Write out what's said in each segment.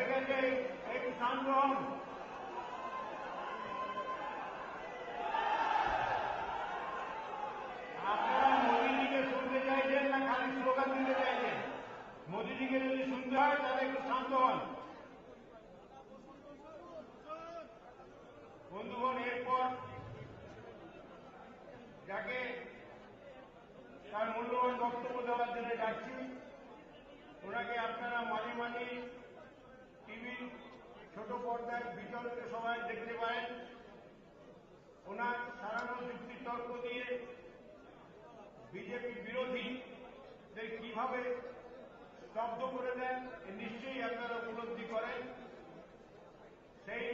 হয়ে গেছে একটু শান্ত হন। আপনারা মোদিজিকে শুনতে চাইছেন না খালি স্লোগান দিতে চাইছেন? মোদিজিকে যদি শুনতে হয় তাহলে একটু শান্ত হন। বন্ধুগণ, এরপর যাকে তার মূল্যবান বক্তব্য দেওয়ার জন্য ডাকছি, ওনাকে আপনারা মাঝে মাঝে টিভির ছোট পর্দায় বিতর্কে সবাই দেখতে পারেন। ওনার সারানো যুক্তি তর্ক দিয়ে বিজেপি বিরোধীদের কিভাবে স্তব্ধ করে দেন নিশ্চয়ই আপনারা উপলব্ধি করেন। সেই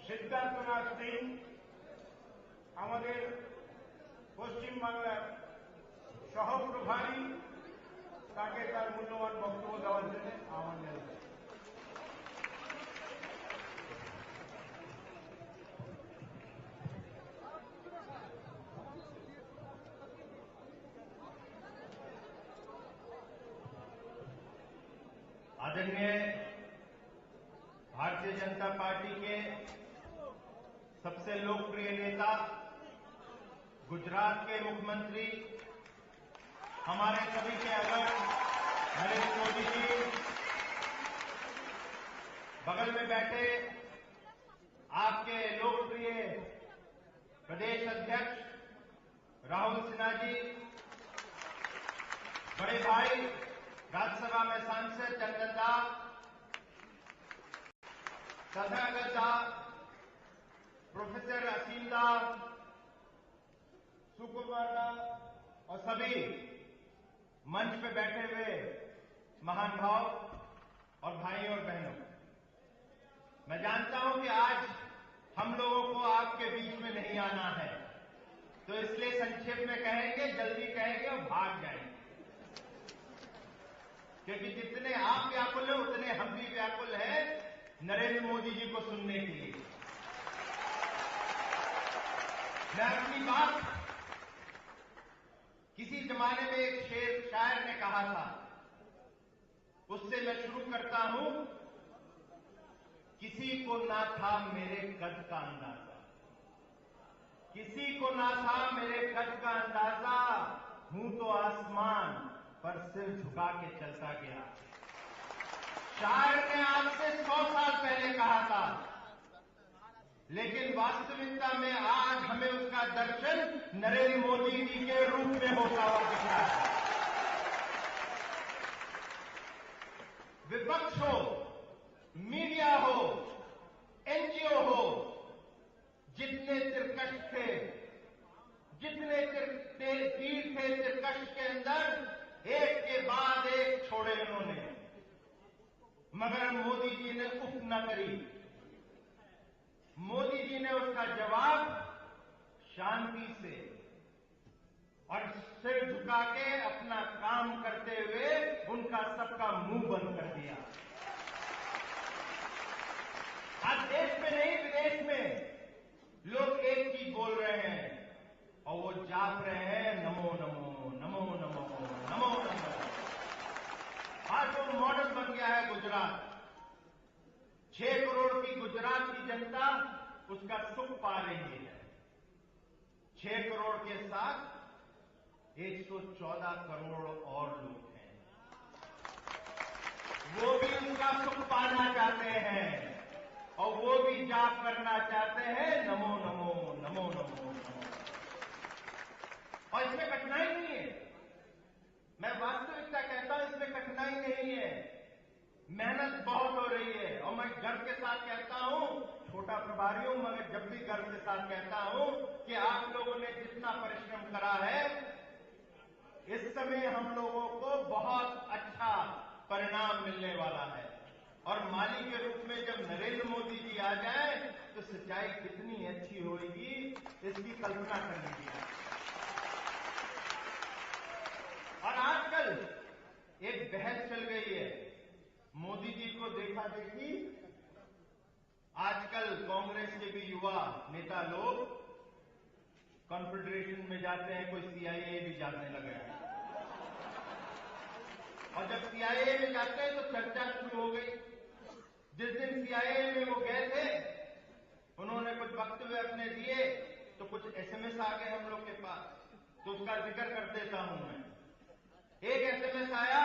সিদ্ধার্থনাথ সিং আমাদের পশ্চিমবাংলার সহপ্রভারী, তাকে তার মূল্যবান বক্তব্য দেওয়ার জন্য আহ্বান জানাচ্ছি। आदरणीय भारतीय जनता पार्टी के सबसे लोकप्रिय नेता, गुजरात के मुख्यमंत्री, हमारे सभी के अलग नरेंद्र मोदी जी, बगल में बैठे आपके लोकप्रिय प्रदेश अध्यक्ष राहुल सिन्हा जी, बड़े भाई राज्यसभा में सांसद चंदन दास, तथागत दास, प्रोफेसर असीम दास, सुकुमार दास और सभी मंच पे बैठे हुए महान भाव और भाई और बहनों, मैं जानता हूं कि आज हम लोगों को आपके बीच में नहीं आना है, तो इसलिए संक्षेप में कहेंगे, जल्दी कहेंगे और भाग जाएंगे, क्योंकि जितने आप व्याकुल हैं उतने हम भी व्याकुल हैं नरेंद्र मोदी जी को सुनने के लिए। मैं अपनी बात किसी जमाने में एक शायर ने कहा था, उससे मैं शुरू करता हूं। किसी को ना था मेरे कद का अंदाजा, किसी को ना था मेरे कद का अंदाजा, हूं तो आसमान पर सिर झुका के चलता गया। शायर ने आपसे 100 साल पहले कहा था, लेकिन वास्तविकता में आज हमें उसका दर्शन नरेंद्र मोदी जी के रूप में होता हुआ दिख रहा है। विपक्ष हो, मीडिया हो, एनजीओ हो, जितने तिरकश थे, जितने तीर थे तिरकश के अंदर, एक के बाद एक छोड़े उन्होंने, मगर मोदी जी ने उफ न करी। मोदी जी ने उसका जवाब शांति से और सिर झुका के अपना काम करते हुए उनका सबका मुंह बंद कर दिया। आज देश में नहीं विदेश में लोग एक चीज बोल रहे हैं और वो जाप रहे हैं, नमो नमो नमो नमो नमो नमो। आज वो मॉडल बन गया है गुजरात। 6 करोड़ की गुजरात की जनता उसका सुख पा रही है। 6 करोड़ के साथ 114 करोड़ और लोग हैं, वो भी उनका सुख पाना चाहते हैं और वो भी जाप करना चाहते हैं, नमो नमो नमो नमो नमो। और इसमें कठिनाई नहीं है, मैं वास्तविकता कहता हूं, इसमें कठिनाई नहीं है। मेहनत बहुत हो रही है और मैं गर्व के साथ कहता हूं, छोटा प्रभारी हूं मगर जब भी गर्व के साथ कहता हूं कि आप लोगों ने जितना परिश्रम करा है, इस समय हम लोगों को बहुत अच्छा परिणाम मिलने वाला है। और माली के रूप में जब नरेंद्र मोदी जी आ जाए तो सिंचाई कितनी अच्छी होगी, इसकी कल्पना कर लीजिए। और आजकल एक बहस चल गई है, मोदी जी को देखा देखी आजकल कांग्रेस के भी युवा नेता लोग कॉन्फेडरेशन में जाते हैं, कोई सीआईए भी जाने लगे हैं। और जब सीआईए में जाते हैं तो चर्चा शुरू हो गई जिस दिन सीआईए में वो गए थे, उन्होंने कुछ वक्तव्य अपने दिए, तो कुछ एसएमएस आ गए हम लोग के पास, तो उसका जिक्र कर देता हूं मैं। एक एसएमएस आया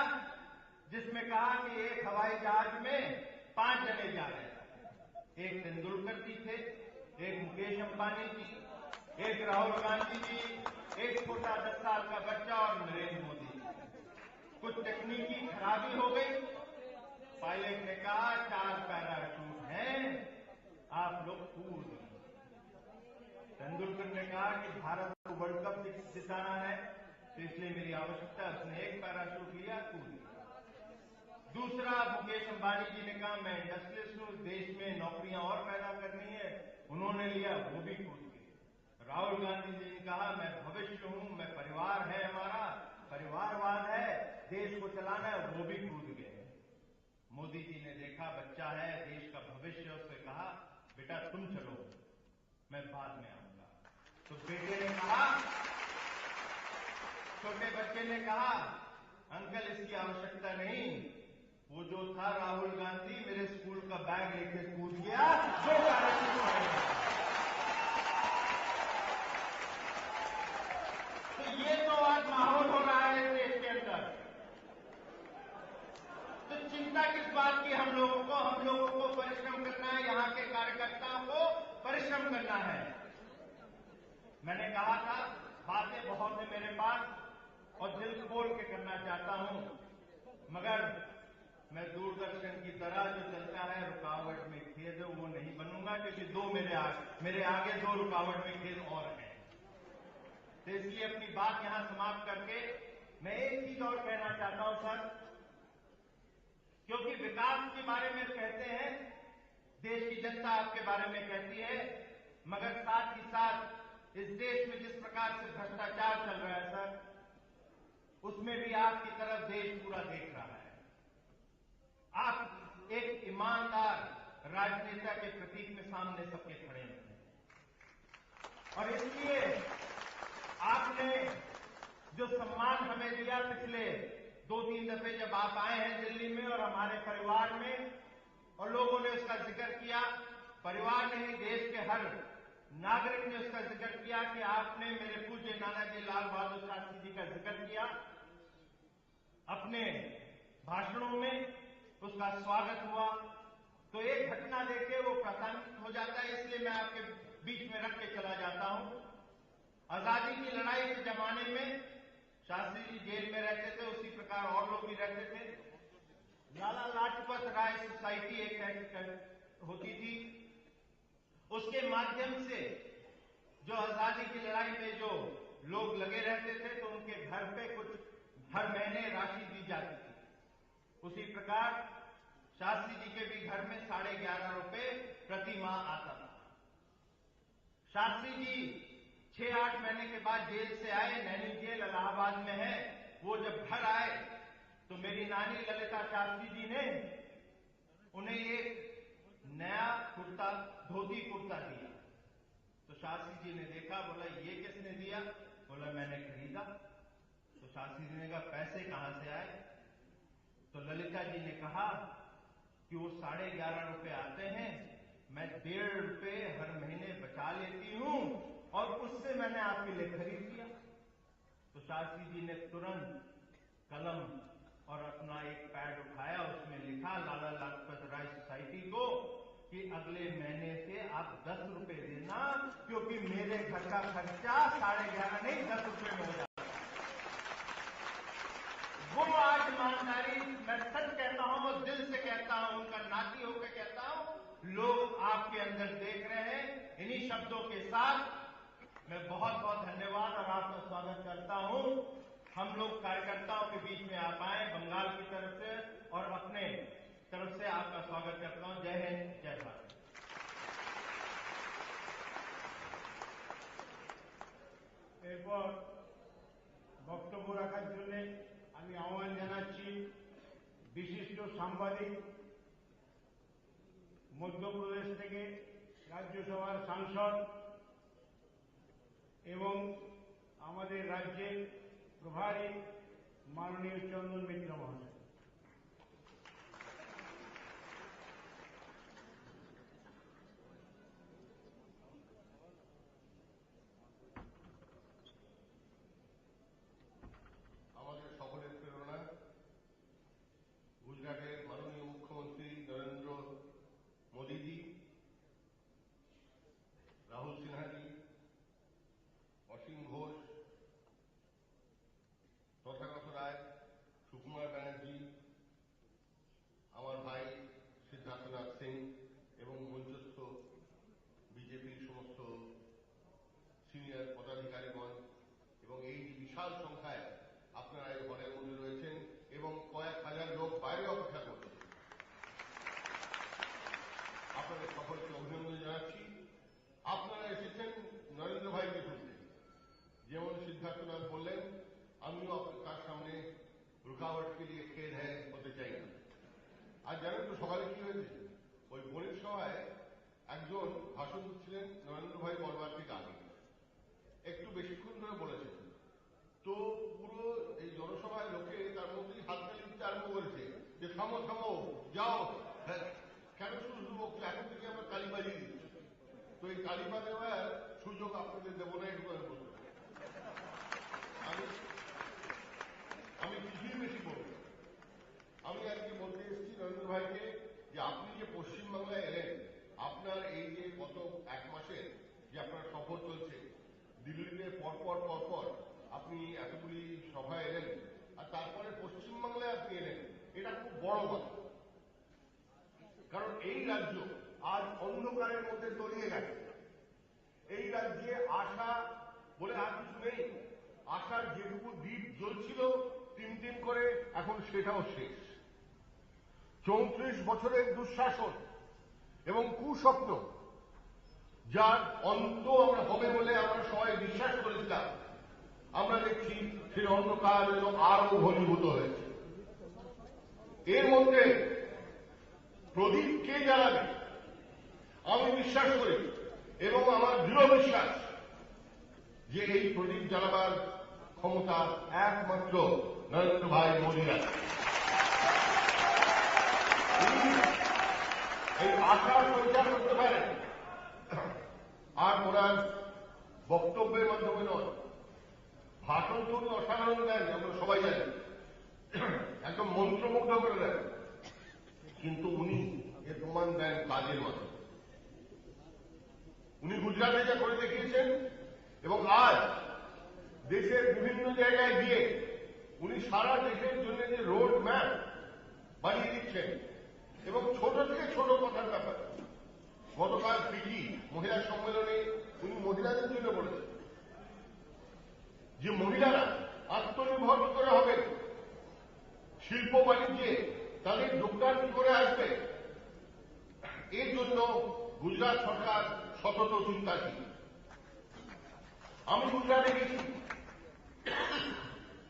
जिसमें कहा कि एक हवाई जहाज में 5 जने जा रहे थे। एक तेंदुलकर जी थे, एक मुकेश अंबानी जी, एक राहुल गांधी जी, एक छोटा 10 साल का बच्चा और नरेंद्र मोदी जी। कुछ तकनीकी खराबी हो गई। पायलट ने कहा 4 पैराशूट हैं, आप लोग कूद। तेंदुलकर ने कहा कि भारत को वर्ल्ड कप जिताना है, तो इसलिए मेरी आवश्यकता है। उसने एक पैराशूट लिया, कूद। दूसरा, मुकेश अंबानी जी ने कहा मैं इंडस्ट्रियलिस्ट हूं, देश में नौकरियां और पैदा करनी है, उन्होंने लिया, वो भी कूद गए। राहुल गांधी जी ने कहा मैं भविष्य हूं, मैं परिवार है, हमारा परिवारवाद है, देश को चलाना है, वो भी कूद गए। मोदी जी ने देखा बच्चा है, देश का भविष्य, उससे कहा बेटा तुम चलो, मैं बाद में आऊंगा। तो बेटे ने कहा, छोटे बच्चे ने कहा अंकल इसकी आवश्यकता नहीं, वो जो था राहुल गांधी मेरे स्कूल का बैग लेके कूद गया, जो पैराशूट है। तो ये तो आज माहौल हो रहा है देश के अंदर। तो चिंता किस बात की हम लोगों को? हम लोगों को परिश्रम करना है, यहां के कार्यकर्ताओं को परिश्रम करना है। मैंने कहा था बातें बहुत है मेरे पास और दिल खोल के करना चाहता हूं, मगर मैं दूरदर्शन की तरह जो चलता है रुकावट में खेद वो नहीं बनूंगा, क्योंकि मेरे आगे 2 रुकावट में खेद और हैं। तो इसलिए अपनी बात यहां समाप्त करके मैं एक चीज और कहना चाहता हूं सर, क्योंकि विकास के बारे में कहते हैं, देश की जनता आपके बारे में कहती है, मगर साथ ही साथ इस देश में जिस प्रकार से भ्रष्टाचार चल रहा है सर, उसमें भी आपकी तरफ देश पूरा देख रहा है। आप एक ईमानदार राजनेता के प्रतीक में सामने सबके खड़े हैं, और इसलिए आपने जो सम्मान हमें दिया पिछले 2-3 दफे जब आप आए हैं दिल्ली में और हमारे परिवार में, और लोगों ने उसका जिक्र किया, परिवार ने ही देश के हर नागरिक ने उसका जिक्र किया कि आपने मेरे पूज्य नानाजी लाल बहादुर शास्त्री जी का जिक्र किया अपने भाषणों में, उसका स्वागत हुआ। तो एक घटना देखे वो प्रासंगिक हो जाता है, इसलिए मैं आपके बीच में रख के चला जाता हूं। आजादी की लड़ाई के जमाने में शास्त्री जी जेल में रहते थे, उसी प्रकार और लोग भी रहते थे। लाला लाजपत राय सोसाइटी एक होती थी, उसके माध्यम से जो आजादी की लड़ाई में जो लोग लगे रहते थे तो उनके घर पे कुछ हर महीने राशि दी जाती थी। उसी प्रकार शास्त्री जी के भी घर में 11.5 रुपए प्रति माह आता था। शास्त्री जी 6-8 महीने के बाद जेल से आए, नैनी जेल इलाहाबाद में है। वो जब घर आए तो मेरी नानी ललिता शास्त्री जी ने उन्हें एक नया कुर्ता, धोती कुर्ता दिया। तो शास्त्री जी ने देखा, बोला ये किसने दिया? बोला मैंने खरीदा। तो शास्त्री जी ने कहा पैसे कहां से आए? तो ललिता जी ने कहा कि वो 11.5 रुपए आते हैं, मैं 1.5 रुपए हर महीने बचा लेती हूं और उससे मैंने आपके लिए खरीद लिया। तो शास्त्री जी ने तुरंत कलम और अपना एक पैड उठाया, उसमें लिखा लाला लाजपत राय सोसाइटी को कि अगले महीने से आप 10 रुपए देना, क्योंकि मेरे घर का खर्चा 11.5 नहीं 10 रुपए में हो जाता। वो आज ईमानदारी, मैं सच कहता हूं, वो दिल से कहता हूं, उनका नाती होकर कहता हूं, लोग आपके अंदर देख रहे हैं। इन्हीं शब्दों के साथ मैं बहुत बहुत धन्यवाद और आपका स्वागत करता हूं। हम लोग कार्यकर्ताओं के बीच में आप आए बंगाल की तरफ से, और अपने तरफ से आपका स्वागत करता हूं। जय हिंद, जय भारत। এরপর বক্তব্য রাখার জন্য আমি আহ্বান জানাচ্ছি বিশিষ্ট সাংবাদিক, মধ্যপ্রদেশ থেকে রাজ্যসভার সাংসদ এবং আমাদের রাজ্যের প্রভারী মাননীয় চন্দন মিত্র মহাশয়। के लिए खेद है होते চাই না। আজ জানেন তো সকালে কি হয়েছে? ওই বণিক সভায় একজন ভাষণ দিচ্ছিলেন নরেন্দ্র ভাই বলবার ঠিক আগে, একটু বেশিক্ষণ ধরে বলেছেন। তো পুরো এই জনসভায় লোকে তার মধ্যেই হাততালি দিতে আরম্ভ করেছে যে থামো থামো, যাও, কেন শুধু বক্তব্য, এখন থেকে আমরা তালি বাজিয়ে দিচ্ছি। তো এই তালি বাজাবার সুযোগ আপনাদের দেবো না, একটু আমি বলতে পারি। আমি কিছুই বেশি বলব। আমি আজকে বলতে এসেছি নরেন্দ্র ভাইকে যে আপনি যে পশ্চিমবাংলায় এলেন, আপনার এই যে গত এক মাসের যে আপনার সফর চলছে, দিল্লিতে পরপর আপনি এতগুলি সভায় এলেন, আর তারপরে পশ্চিমবাংলায় আপনি এলেন, এটা খুব বড় কথা। কারণ এই রাজ্য আজ অন্ধকারের মধ্যে তলিয়ে গেছে। এই রাজ্যে আশা বলে আর কিছু নেই। আশার যেটুকু দ্বীপ জ্বলছিল টিম করে, এখন সেটাও শেষ। 34 বছরের দুঃশাসন এবং কুস্বপ্ন, যার অন্ত আমরা হবে বলে আমরা সবাই বিশ্বাস করেছিলাম, আমরা দেখছি সেই অন্ধকার যেন আরো ঘনীভূত হয়েছে। এর মধ্যে প্রদীপ কে জ্বালাবে? আমি বিশ্বাস করি এবং আমার দৃঢ় বিশ্বাস যে এই প্রদীপ জ্বালাবার ক্ষমতা একমাত্র নরেন্দ্র ভাই মোদীর আছে। এই আশা সঞ্চার করতে পারেন, আর ওনার বক্তব্যের মাধ্যমে নয়। ভাষণ তো উনি অসাধারণ দেন, আমরা সবাই জানি, একদম মন্ত্রমুগ্ধ করে দেন, কিন্তু উনি এর প্রমাণ দেন কাজের মাধ্যমে। উনি গুজরাটে যা করে দেখিয়েছেন এবং আজ দেশের বিভিন্ন জায়গায় গিয়ে উনি সারা দেশের জন্য যে রোড ম্যাপ বানিয়ে দিচ্ছেন, এবং ছোট থেকে ছোট কথার ব্যাপার। গতকাল ফিজি মহিলা সম্মেলনে উনি মহিলাদের জন্য বলেছেন যে মহিলারা আত্মনির্ভর করে হবেন, শিল্প বাণিজ্যে তাদের যোগদান কি করে আসবে, এর জন্য গুজরাট সরকার সতত চিন্তাশীল। আমি গুজরাটে গেছি,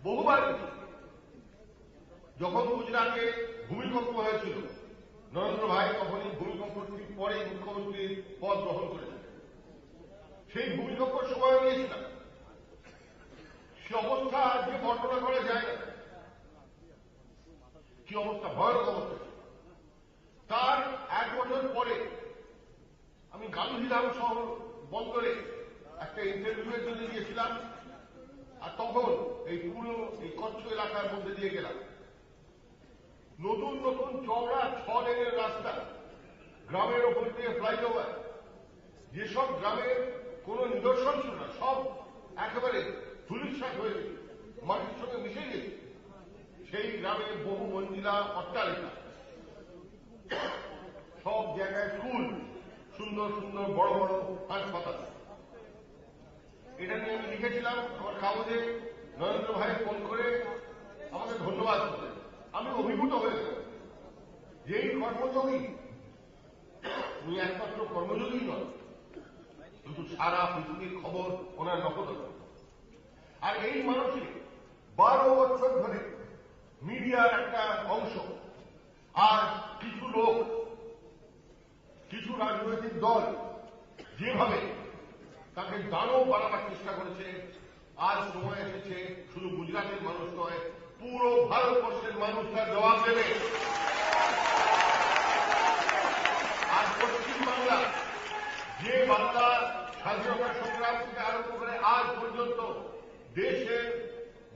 বহুবার গেছি। যখন গুজরাটে ভূমিকম্প হয়েছিল, নরেন্দ্র ভাই তখনই ভূমিকম্প ঠিক পরে মুখ্যমন্ত্রীর পদ গ্রহণ করেছেন। সেই ভূমিকম্পের সময় নিয়েছিলাম। সে অবস্থা আজকে বর্ণনা করা যায় না, কি অবস্থা, ভয়ানক অবস্থা। তার এক বছর পরে আমি গান্ধীধাম শহর বন্দরে একটা ইন্টারভিউয়ের জন্য গিয়েছিলাম, আর তখন এই পুরো এই কচ্ছ এলাকার মধ্যে দিয়ে গেলাম। নতুন নতুন চওড়া 6 লেনের রাস্তা, গ্রামের ওপর দিয়ে ফ্লাইওভার, যেসব গ্রামের কোন নিদর্শন ছিল না, সব একেবারে ধূলিসাৎ হয়ে গেছে, মাটির সঙ্গে মিশে গেছে। সেই গ্রামে বহু মঞ্জিলা অট্টালিকা, সব জায়গায় স্কুল, সুন্দর সুন্দর বড় বড় হাসপাতাল। এটা নিয়ে আমি লিখেছিলাম আমার কাগজে। নরেন্দ্র ভাই ফোন করে আমাকে ধন্যবাদ করলেন। আমি অভিভূত হয়েছিলাম যে এই কর্মযোগী, উনি একমাত্র কর্মযোগী নন, কিন্তু সারা পৃথিবীর খবর ওনার নকল। আর এই মানুষই 12 বছর ধরে মিডিয়ার একটা অংশ, আর কিছু লোক, কিছু রাজনৈতিক দল যেভাবে তাকে দানব বানাবার চেষ্টা করেছে, আজ সময় এসেছে শুধু গুজরাটের মানুষ নয়, পুরো ভারতবর্ষের মানুষ তার জবাব দেবে। আজ পশ্চিমবাংলা, যে বাংলা স্বাধীনতা সংগ্রাম থেকে আরম্ভ করে আজ পর্যন্ত দেশের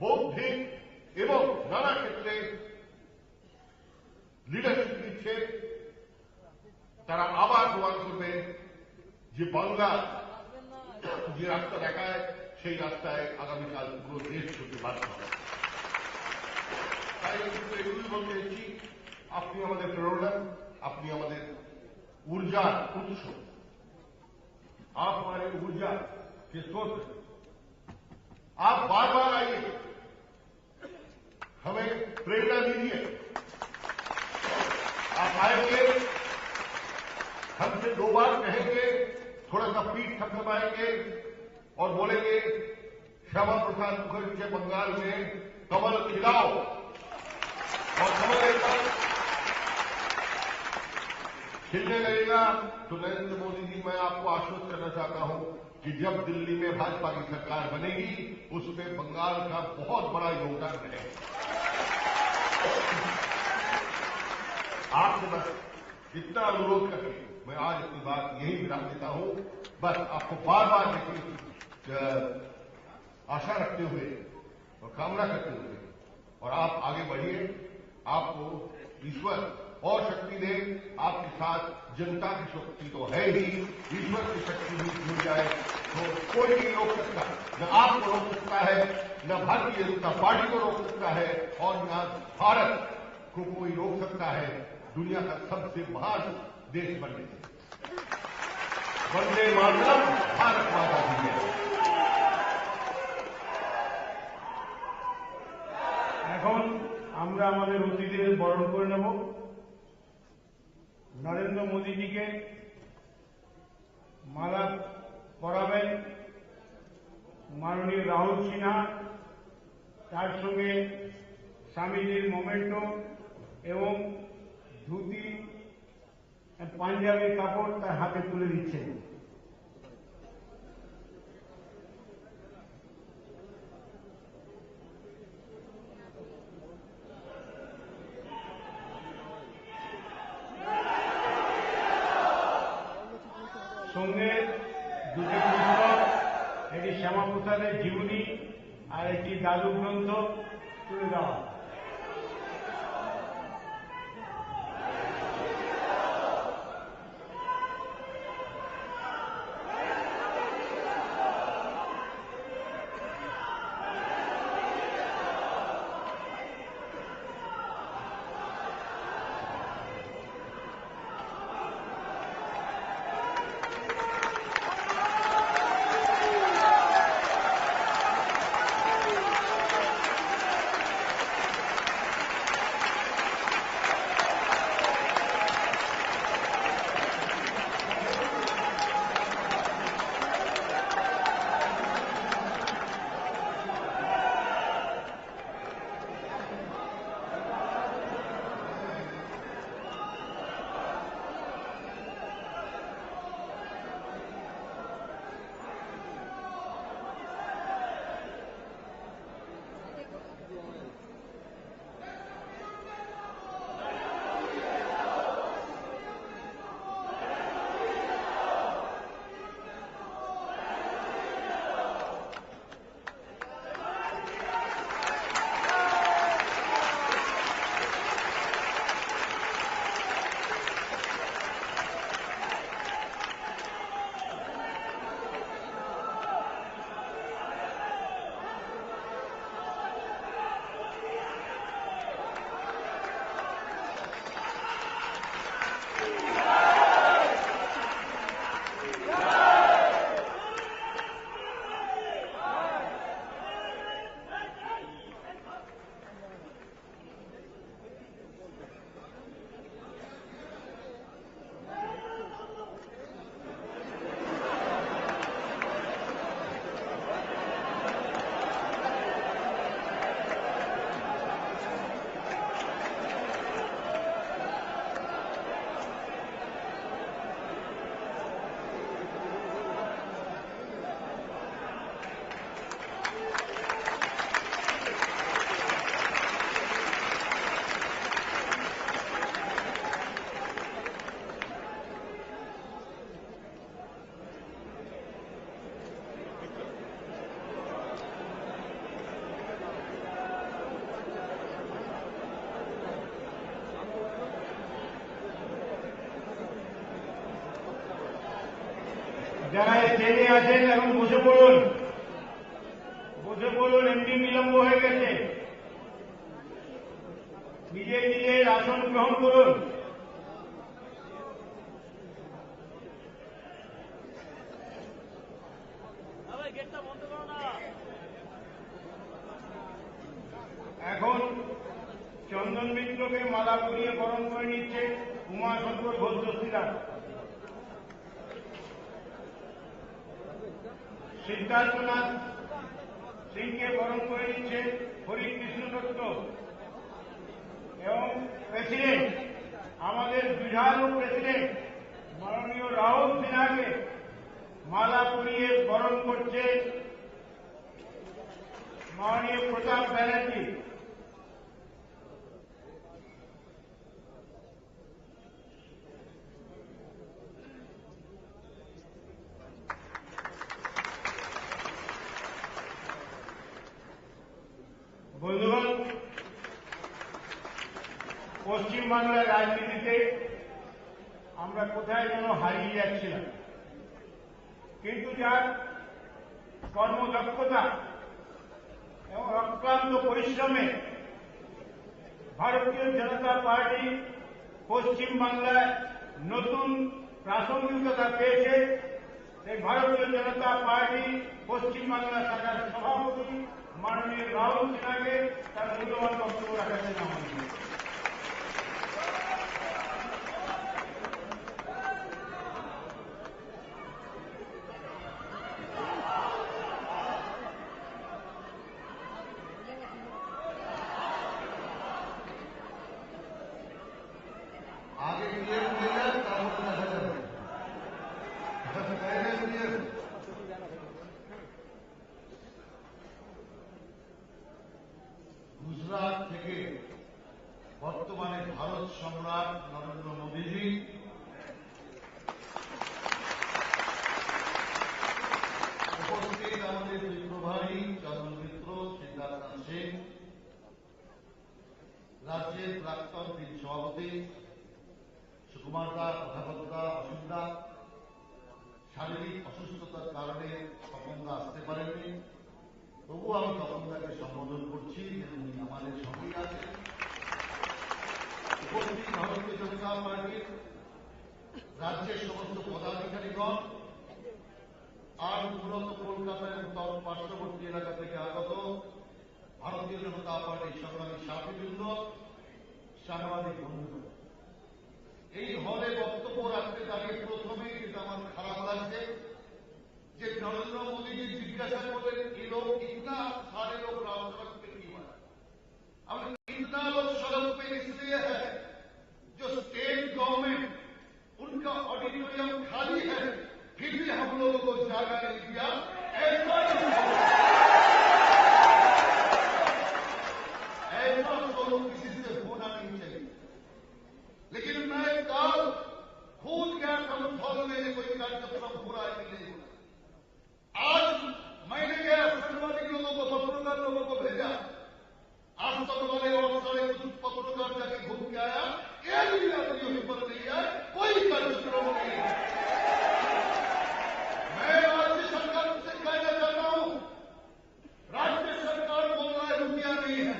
বৌদ্ধিক এবং নানা ক্ষেত্রে লিডারশিপ দিচ্ছে, তারা আবার প্রমাণ করবে যে বাংলা যে রাস্তা দেখায় সেই রাস্তায় আগামীকাল পুরো দেশ চলতে বাধ্য হবে। তাই এগুলি বলতে চাইছি, আপনি আমাদের প্রেরণা, আপনি আমাদের ऊर्जार उत्स, आप हमारे ऊर्जा के स्रोत, आप बार बार आइए, हमें प्रेरणा दीजिए। आप आएंगे, हमसे 2 बार कहेंगे, थोड़ा सा पीठ थपथपाएंगे और बोलेंगे श्यामा प्रसाद मुखर्जी के बंगाल में कमल खिलाओ। खिलने लगेगा तो नरेंद्र मोदी जी, मैं आपको आश्वस्त करना चाहता हूं कि जब दिल्ली में भाजपा की सरकार बनेगी उसमें बंगाल का बहुत बड़ा योगदान रहेगा। आपसे बस इतना अनुरोध करके मैं आज अपनी बात यही विराम देता हूं। बस आपको बार बार देखिए आशा रखते हुए और कामना करते हुए, और आप आगे बढ़िए, आपको ईश्वर और शक्ति दे। आपके साथ जनता की शक्ति तो है ही, ईश्वर की शक्ति भी जुड़ जाए तो कोई नहीं रोक सकता। न आपको रोक सकता है, न भारतीय जनता पार्टी को रोक सकता है, और न भारत को कोई रोक सकता है दुनिया का सबसे महान देश बनने से। वंदे मातरम, भारत माता की जय। এখন আমরা আমাদের অতিথিদের বরণ করে নেব। নরেন্দ্র মোদীজিকে মালা পরাবেন মাননীয় রাহুল সিনহা, তার সঙ্গে স্বামীজির মোমেন্টো এবং ধুতি পাঞ্জাবি কাপড় তার হাতে তুলে দিচ্ছেন। সঙ্গে দুটি পুস্তক, একটি শ্যামাপ্রসাদের জীবনী আর একটি দাদু গ্রন্থ তুলে দেওয়া। যারা ট্রেনে আছেন এখন বসে পড়ুন, এমনি বিলম্ব হয়ে গেছে। নিজের নিজের আসন গ্রহণ করুন। এখন চন্দন মিত্রকে মালা পরিয়ে বরণ করে নিচ্ছে উমাশঙ্কর ঘোষ দস্তিদার। সিদ্ধার্থনাথ সিংকে বরণ করে নিচ্ছে হরিকৃষ্ণ দত্ত এবং প্রেসিডেন্ট, আমাদের বিধায়ক প্রেসিডেন্ট বরণ করছে মাননীয় প্রতাপ ব্যানার্জি। বন্ধুগণ, পশ্চিমবাংলার রাজনীতিতে আমরা কোথায় যেন হারিয়ে যাচ্ছিলাম, কিন্তু যার কর্মদক্ষতা এবং অক্লান্ত পরিশ্রমে ভারতীয় জনতা পার্টি পশ্চিমবাংলায় নতুন প্রাসঙ্গিকতা পেয়েছে। এই ভারতীয় জনতা পার্টি পশ্চিমবাংলা শাখার সভাপতি মাননীয় রাহুল সিনহাকে তার মূল্যবান বক্তব্য রাখার জন্য আমন্ত্রণ। आगे क्लियर हो गया काम দেখা যাবে গুজরাট থেকে বর্তমানে ভারত সম্রাট নরেন্দ্র মোদীজি উপস্থিত আমাদের দুই প্রভারী চন্দন মিত্র, সিদ্ধার্থ সিং, রাজ্যের প্রাক্তন তিন সভাপতি সুকুমার দা, প্রধানতা, অসীম দা শারীরিক অসুস্থতার কারণে তপনদা আসতে পারেননি। তবু আমি তপনদাকে সম্বোধন করছি যে উনি আমাদের সঙ্গেই আছেন। উপস্থিত ভারতীয় জনতা পার্টির রাজ্যের সমস্ত পদাধিকারীগণ আর মূলত কলকাতা এবং তার পার্শ্ববর্তী এলাকা থেকে আগত ভারতীয় জনতা পার্টির সংগ্রামী সাথীবৃন্দ, সাংবাদিক বন্ধু, এই হলে বক্তব্য রাখতে দাঁড়িয়ে প্রথমেই যেটা আমার খারাপ লাগছে যে नरेंद्र मोदी जी जिज्ञासा करें ये लोग इतना सारे लोग राजसड़क पे क्यों है। अब इतना लोग सड़क पे इसलिए है जो स्टेट गवर्नमेंट उनका ऑडिटोरियम खाली है, फिर भी हम लोगों को जगह नहीं दिया। ऐसा तो किसी से होना नहीं चाहिए। लेकिन मैं कल भूल गया कंफर्म में कोई कार्यक्रम हो रहा है कि नहीं। आज मैंने गया सांबादिक लोगों को, पत्रकार लोगों को भेजा, आज तक वाले और सारे कुछ पत्रकार जाके घूम के आया, एक भी आदमी पर नहीं है, कोई कार्यक्रम नहीं है। मैं राज्य सरकार से कहना चाहता हूं, राज्य सरकार बोल रहा है रुपया नहीं है।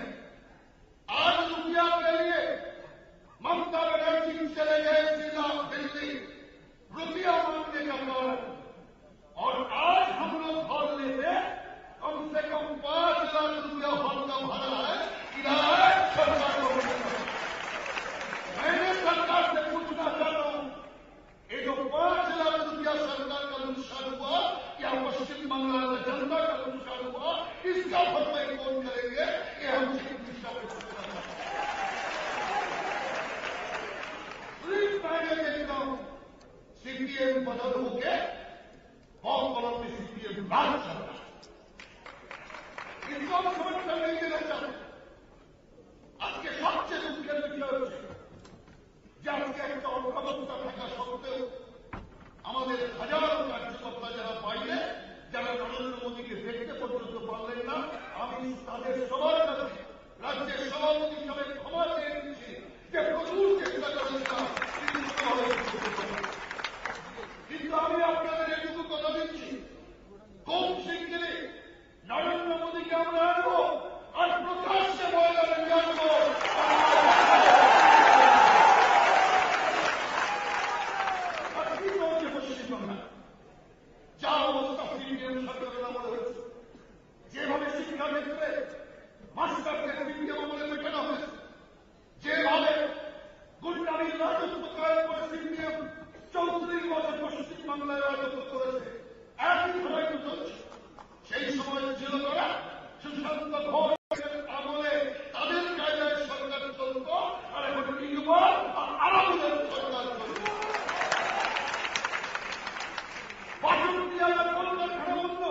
आज रुपया के लिए ममता बनर्जी चले गए सीधा दिल्ली रुपया मांगने का कारण, और आज हम लोग हॉल लेते कम से कम 5 लाख रुपया हॉल का भरा है। इधर सरकार को मैंने सरकार से पूछना चाहता हूं, ये जो 5 लाख रुपया सरकार का नुकसान हुआ या पश्चिम बंगाल में जनता का नुकसान हुआ, इसका भरपाई कौन करेंगे? ये हम चीफ मिनिस्टर को पूछना चाहते हैं। मैंने देखता हूं सीपीएम बदल होके बहुत बड़ा में सीपीएम राज चल रहा है। इसको हम समर्थन नहीं देना चाहते। आज के सबसे मुख्य विषय যে আজকে একটা অগ্রগতা থাকা সত্ত্বেও আমাদের হাজারো কার্যকর্তা যারা বাইরে, যারা নরেন্দ্র মোদীকে দেখতে পর্যন্ত পারলেন না, আমি তাদের সবার কাছে রাজ্যের সভাপতি হিসাবে ক্ষমা চেয়ে নিচ্ছি যে প্রচুর চেষ্টা করেছিলাম, কিন্তু আমি আপনাদের এটুকু কথা দিচ্ছি, খুব শিগগিরই নরেন্দ্র মোদীকে আমরা আনবো আর প্রকাশ্যে ময়দানে নিয়ে আসবো। পশ্চিমবাংলা যা অবস্থা সিপিএম সরকারের আমলে হয়েছে, যেভাবে শিক্ষাক্ষেত্রে মাস্টারদের সিপিএম আমলে মেটানো হয়েছে, যেভাবে গুন্ডামির রাজত্ব কায়েম করে সিপিএম 34 বছর পশ্চিমবাংলায় রাজত্ব করেছে, একই ধারায় চলছে। সেই সময় ছিল তারা সুশান্ত ঘোষের আমলে তাদের কায়দায় সরকার চলত, আর এখন নির্ভর আর আরামদের সরকার চলছে। 62,000 কলকারখানা বন্ধ,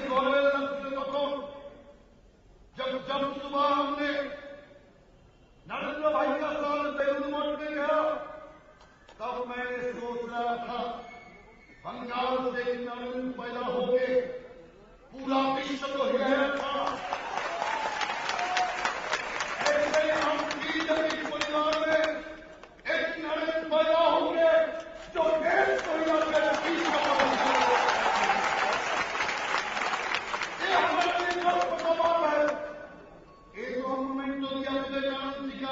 गौरव तक जब सुबह हमने नरेंद्र भाई का साथ बेलूर मठ में गया, तब मैंने सोच रहा था बंगाल से नरेंद्र पैदा होके पूरा विश्व को हिलाया था। ऐसे हम बीजेपी परिवार में एक नरेंद्र पैदा होंगे जो देश को हिलाकर विश्व को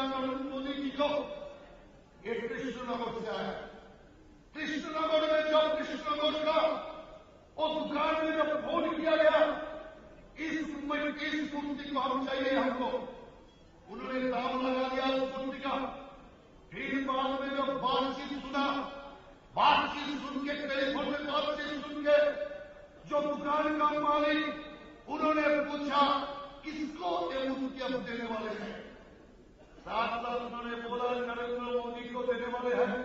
नरेंद्र मोदी जी को एक कृष्णनगर से आया। कृष्णनगर में जब कृष्णनगर का उस दुकान में जब फोन किया गया, इस कुर्सी को हम चाहिए हमको, उन्होंने दाम लगा दिया उस कुर्सी का। फिर बाद में जब बातचीत सुन के टेलीफोन में बातचीत सुन के जो दुकान का मालिक, उन्होंने पूछा किसको ये कुर्सी अब देने वाले हैं। 7 लाख उन्होंने बोला नरेंद्र मोदी को देने वाले हैं।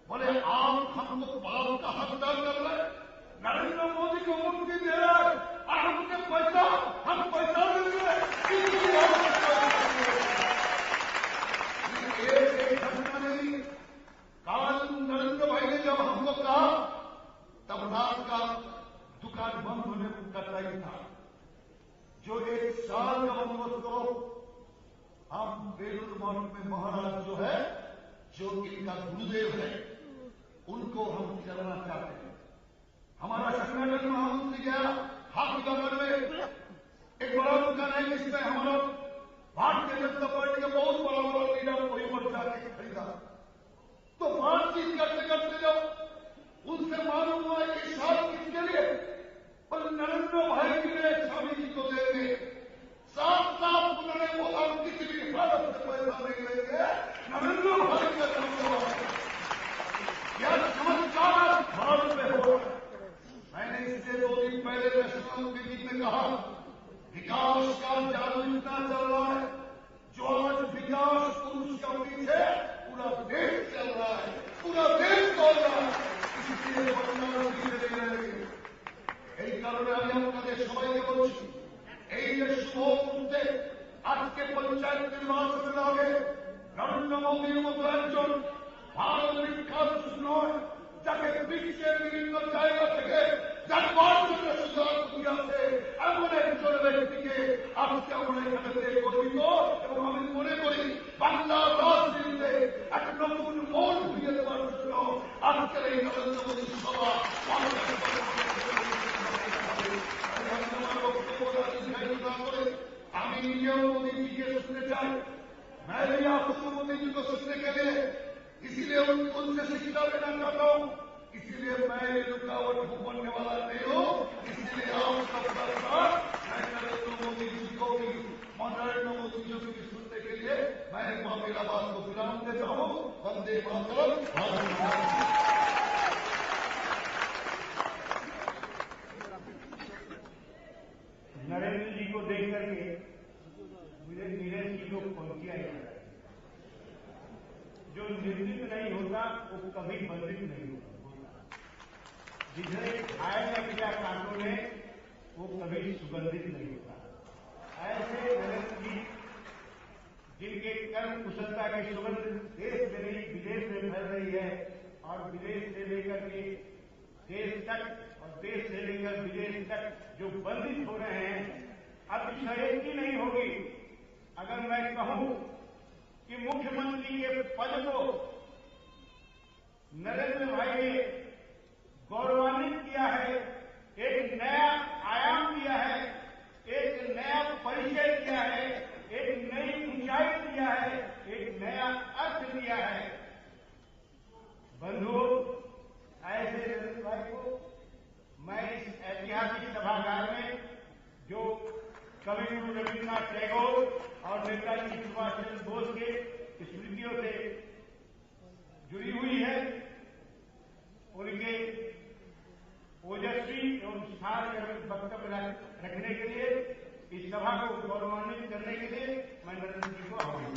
बोले आप हमको बाप का हकदार कर रहे, नरेंद्र मोदी को मुक्ति दे रहा है और हमने पैसा देंगे। एक घटना नहीं, कल नरेंद्र भाई ने जब हमको कहा, तब रात का दुकान बंद होने का टाइम था। जो 1 साल का बंदोबस्त करो, हम बेलूर मठ में महाराज जो है, जो इनका गुरुदेव है, उनको हम चलना चाहते हैं। हमारा संगठन महामंत्री गया हाथीनगर में, एक बड़ा दुकान है जिसमें हमारा भारतीय जनता पार्टी का बहुत बड़ा लीडर कोई मत जाके खरीदा। तो बातचीत करते करते जब उनसे मालूम हुआ कि साल किसके लिए, पर नरेंद्र भाई के लिए स्वामी जी को देंगे। साफ उन्होंने बोला हम किसी भी हालत से पैसा नहीं लेंगे, नरेंद्र भाई का यह चमत्कार भारत में हो। मैंने इससे 2 दिन पहले नेशनल मीटिंग में कहा, विकास का जादू इतना चल रहा है, जो आज विकास पुरुष का पीछे पूरा देश चल रहा है, पूरा देश चल रहा है। इसलिए बंगाल पीछे नहीं रहेंगे। এই কারণে আমি আপনাদের সবাইকে বলছি, এই যে শুভ মুহূর্তে আজকে পঞ্চায়েত নির্বাচনের আগে নরেন্দ্র মোদীর মতো একজন ভারত বিখ্যাত নয়, যাকে বিশ্বের বিভিন্ন জায়গা থেকে জানবার জন্য সুযোগ দিয়েছে, এমন একজন ব্যক্তিকে আজকে আমরা এখানে পেয়ে গর্বিত। এবং আমি মনে করি বাংলার রাজনীতিতে এক নতুন মোড় ঘুরিয়ে দেওয়ার জন্য আজকের এই নরেন্দ্র মোদী সভা আমি নিজেও मोदी जी के सुनने चाहे, मैं भी आपको मोदी जी को सुनने के लिए इसीलिए उनसे शिक्षा लेना चाहता हूँ। इसीलिए मैं ये रुकावट बनने वाला नहीं हूँ। इसीलिए आप सबका साथ मैं नरेंद्र मोदी जी को भी, नरेंद्र मोदी जी को सुनने के लिए मैं मेरा बात को विराम देता हूँ। वंदे मातरम। नरेंद्र जी को देख करके मुझे नीरज जी को पंक्तियां याद आई। जो निर्मित नहीं होता वो कभी बंधित नहीं होता। जिसे खाया न किया कांटों ने वो कभी सुगंधित नहीं होता। ऐसे नरेंद्र जी जिनके कर्म कुशलता की सुगंध देश में नहीं विदेश में फैल रही है, और विदेश से लेकर के देश तक और देश से लेकर विदेश तक जो बंदिश हो रहे हैं, अब शर्त नहीं होगी अगर मैं कहूं कि मुख्यमंत्री के पद को नरेंद्र भाई ने गौरवान्वित किया है, एक नया आयाम दिया है, एक नया परिचय दिया है, एक नई ऊंचाई दिया है, एक नया अर्थ दिया है। बंधुओं, ऐसे नरेंद्र भाई को मैं इस ऐतिहासिक सभागार में, जो कविगुरु रविन्द्रनाथ टैगोर और नेताजी सुभाष चंद्र बोस के स्मृतियों से जुड़ी हुई है, उनके ओजस्वी एवं सारगर्भित वक्तव्य रखने के लिए, इस सभा को गौरवान्वित करने के लिए मैं नरेंद्र जी को आह्वान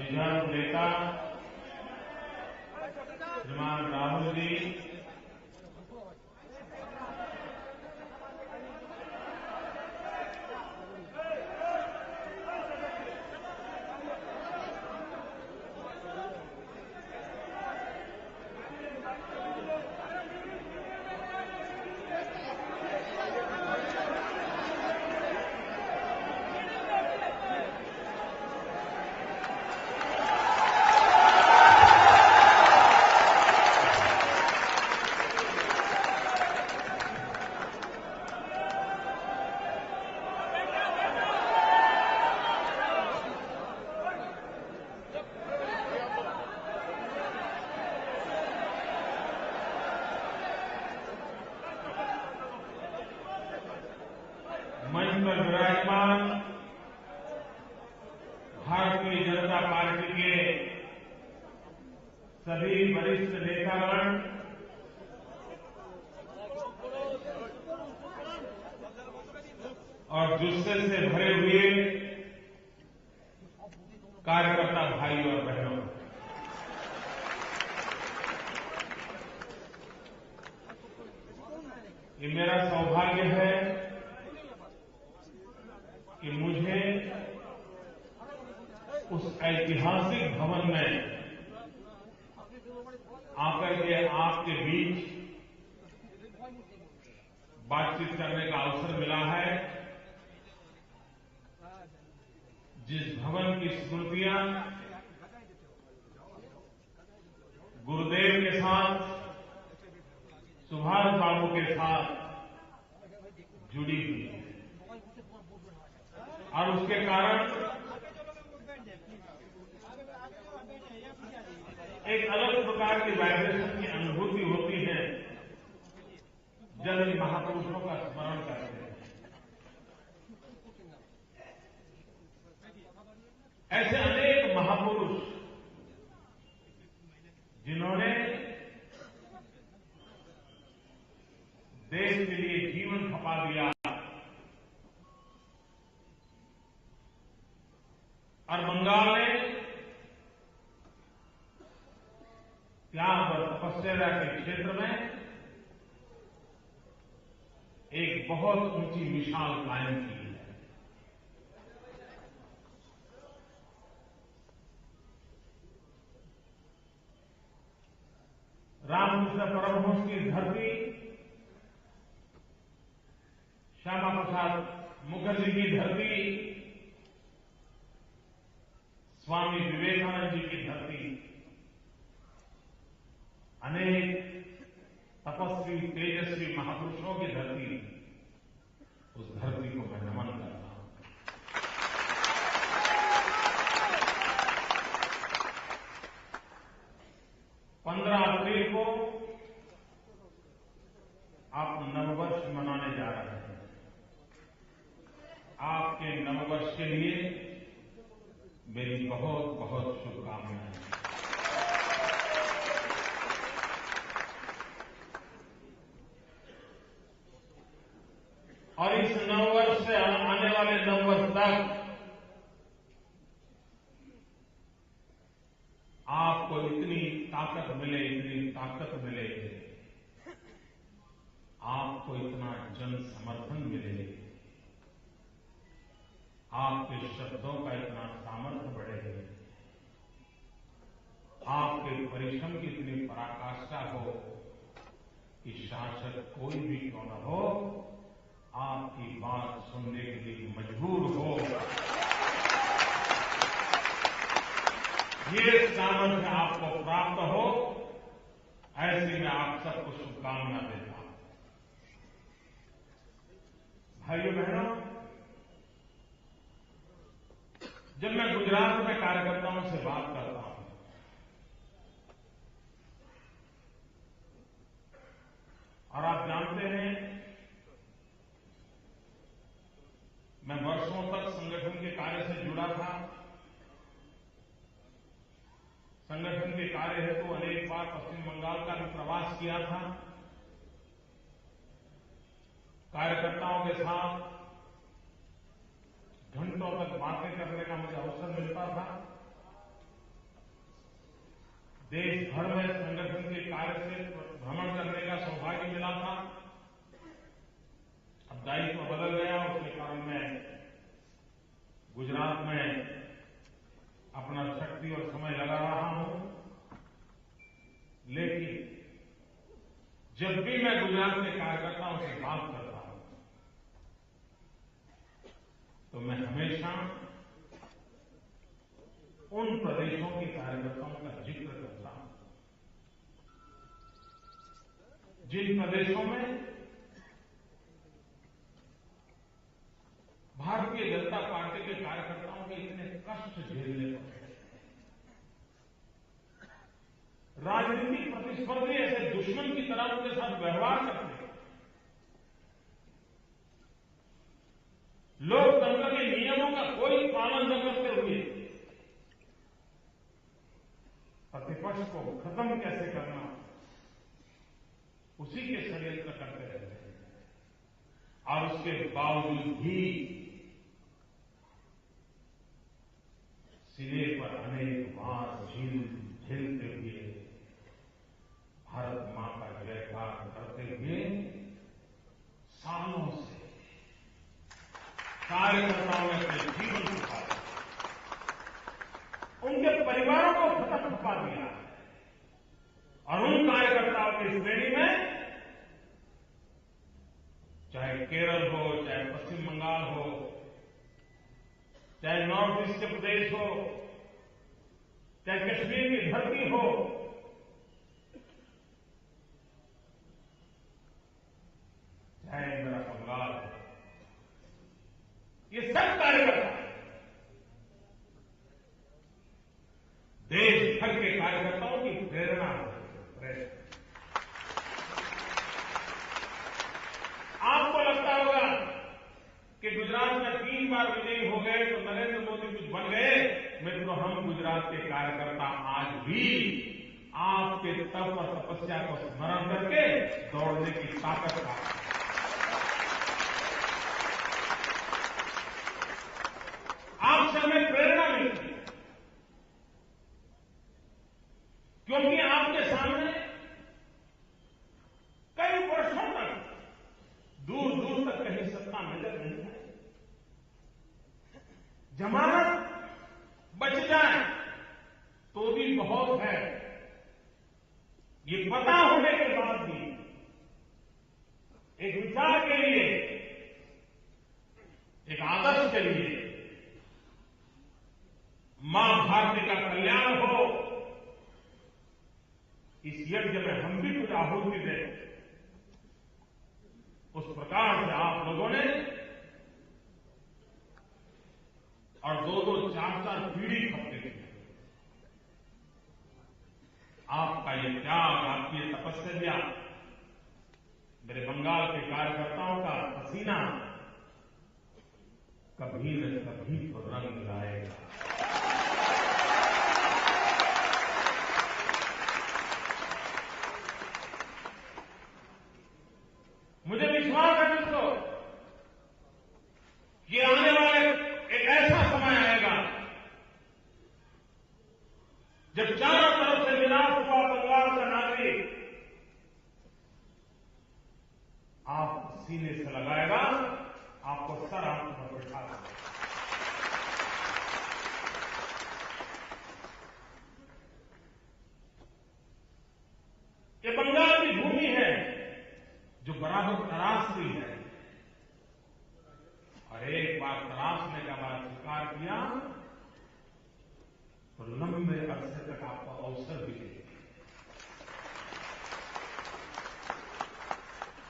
रिजर्व नेता श्रीमान राहुल जी, मंच पर विराजमान भारतीय जनता पार्टी के सभी वरिष्ठ नेतागण, और जुस्से से भरे हुए कार्यकर्ता भाई और बहनों, ये मेरा सौभाग्य है कि मुझे उस ऐतिहासिक भवन में आकर के आपके बीच बातचीत करने का अवसर मिला है, जिस भवन की स्मृतियां गुरुदेव के साथ, सुभाष बाबू के साथ जुड़ी हुई है, और उसके कारण एक अलग प्रकार की वाइब्रेशन की अनुभूति होती है जब इन महापुरुषों का स्मरण करते हैं। ऐसे अनेक महापुरुष जिन्होंने देश के लिए जीवन खपा दिया और बंगाल में त्याग और तपस्या के क्षेत्र में एक बहुत ऊंची मिसाल कायम की है। रामकृष्ण परमहंस की धरती, श्यामा प्रसाद मुखर्जी की धरती, स्वामी विवेकानंद जी की धरती, अनेक तपस्वी तेजस्वी महापुरुषों की धरती, उस धरती को मैं नमन करता हूं। 15 अप्रैल को आप नववर्ष मनाने जा रहे हैं। आपके नववर्ष के लिए मेरी बहुत बहुत शुभकामनाएं। और इस नववर्ष से आने वाले नववर्ष तक आपको इतनी ताकत मिले, आपको इतना जन समर्थन मिले, आपके शब्दों का इतना सामर्थ्य बढ़े, आपके परिश्रम की इतनी पराकाष्ठा हो कि शासक कोई भी क्यों न हो, आपकी बात सुनने के लिए मजबूर हो। ये सामर्थ्य आपको प्राप्त हो, ऐसे में आप सबको शुभकामना देता हूं। भाइयों बहनों, जब मैं गुजरात में कार्यकर्ताओं से बात करता हूं, और आप जानते हैं मैं वर्षों तक संगठन के कार्य से जुड़ा था। संगठन के कार्य हेतु अनेक बार पश्चिम बंगाल का भी प्रवास किया था। कार्यकर्ताओं के साथ घंटों तक बातें करने का मुझे अवसर मिलता था। देश भर में संगठन के कार्य से भ्रमण करने का सौभाग्य मिला था। अब दायित्व बदल गया, उसके कारण मैं गुजरात में अपना शक्ति और समय लगा रहा हूं। लेकिन जब भी मैं गुजरात के कार्यकर्ताओं से बात करता हूं तो मैं हमेशा उन प्रदेशों के कार्यकर्ताओं का जिक्र करता हूं जिन प्रदेशों में भारतीय जनता पार्टी के कार्यकर्ताओं के इतने कष्ट झेलने पड़े। राजनीतिक प्रतिस्पर्धी ऐसे दुश्मन की तरह उनके साथ व्यवहार करते हैं। लोकतंत्र के नियमों का कोई पालन न करते हुए प्रतिपक्ष को खत्म कैसे करना, उसी के षड्यंत्र करते रहते हैं। और उसके बावजूद भी सिरे पर अनेक बार झेलते हुए भारत मां का जयकार करते हुए सालों से कार्यकर्ताओं ने अपने जीवन छुपा दिया, उनके परिवारों को खत्म छुपा दिया। और उन कार्यकर्ताओं की श्रेणी में चाहे केरल हो, चाहे पश्चिम बंगाल हो, चाहे नॉर्थ ईस्ट के प्रदेश हो, चाहे कश्मीर की धरती हो, चाहे मेरा बंगाल हो, ये सब कार्यकर्ता देश भर के कार्यकर्ताओं की प्रेरणा है। आपको लगता होगा कि गुजरात में 3 बार विजयी हो गए तो नरेंद्र मोदी कुछ बन गए। मित्रों, हम गुजरात के कार्यकर्ता आज भी आपके तप और तपस्या को स्मरण करके दौड़ने की ताकत का आपसे हमें प्रेरणा मिलती है, क्योंकि आपके सामने कई वर्षों तक दूर दूर तक कहीं सत्ता नजर नहीं आई। जमानत बच जाए तो भी बहुत है, ये पता होने के बाद भी एक विचार के लिए, एक आदर्श के लिए मां भारती का कल्याण हो, इस यज्ञ में हम भी कुछ आहुति दें। उस प्रकार से आप लोगों ने और 2-2, 4-4 पीढ़ी खपते थे। आपका ये त्याग, आपकी ये तपस्या, मेरे बंगाल के कार्यकर्ताओं का पसीना कभी न कभी तो रंग लाएगा। मुझे विश्वास है दोस्तों कि आने वाले एक ऐसा समय आएगा जब चारों तरफ से निराश हुआ बंगाल का नागरिक आप सीने से लगाएगा, आपको सर आंख पर बैठा देगा। ये बंगाल की भूमि है जो बराबर तरासती है, और एक बार तरासने का बाद स्वीकार किया तो लंबे अरसे तक आपको अवसर भी देगा।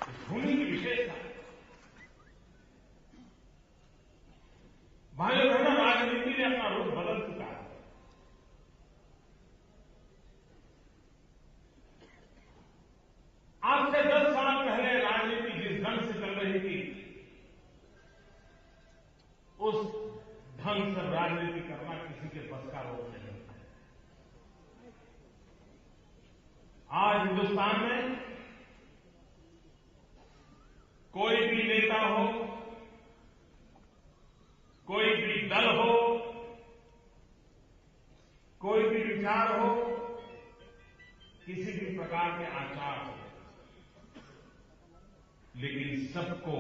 इस भूमि की विशेषता है। भाइयों बहनों, राजनीति ने अपना रूप बदल चुका है। आज से 10 साल पहले राजनीति जिस ढंग से चल रही थी, उस ढंग से राजनीति करना किसी के बस का रोग नहीं है। आज हिंदुस्तान में कोई भी नेता हो, कोई भी दल हो, कोई भी विचार हो, किसी भी प्रकार के आचार हो, लेकिन सबको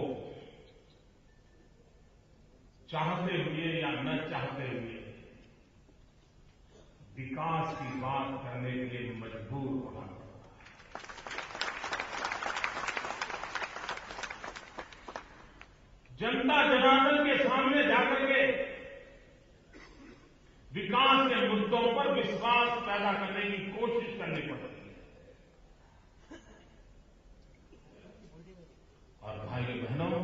चाहते हुए या न चाहते हुए विकास की बात करने के लिए मजबूर होना पड़ता है। जनता जनार्दन के सामने जाकर के विकास के मुद्दों पर विश्वास पैदा करने की कोशिश करनी पड़ती है। और भाइयों बहनों,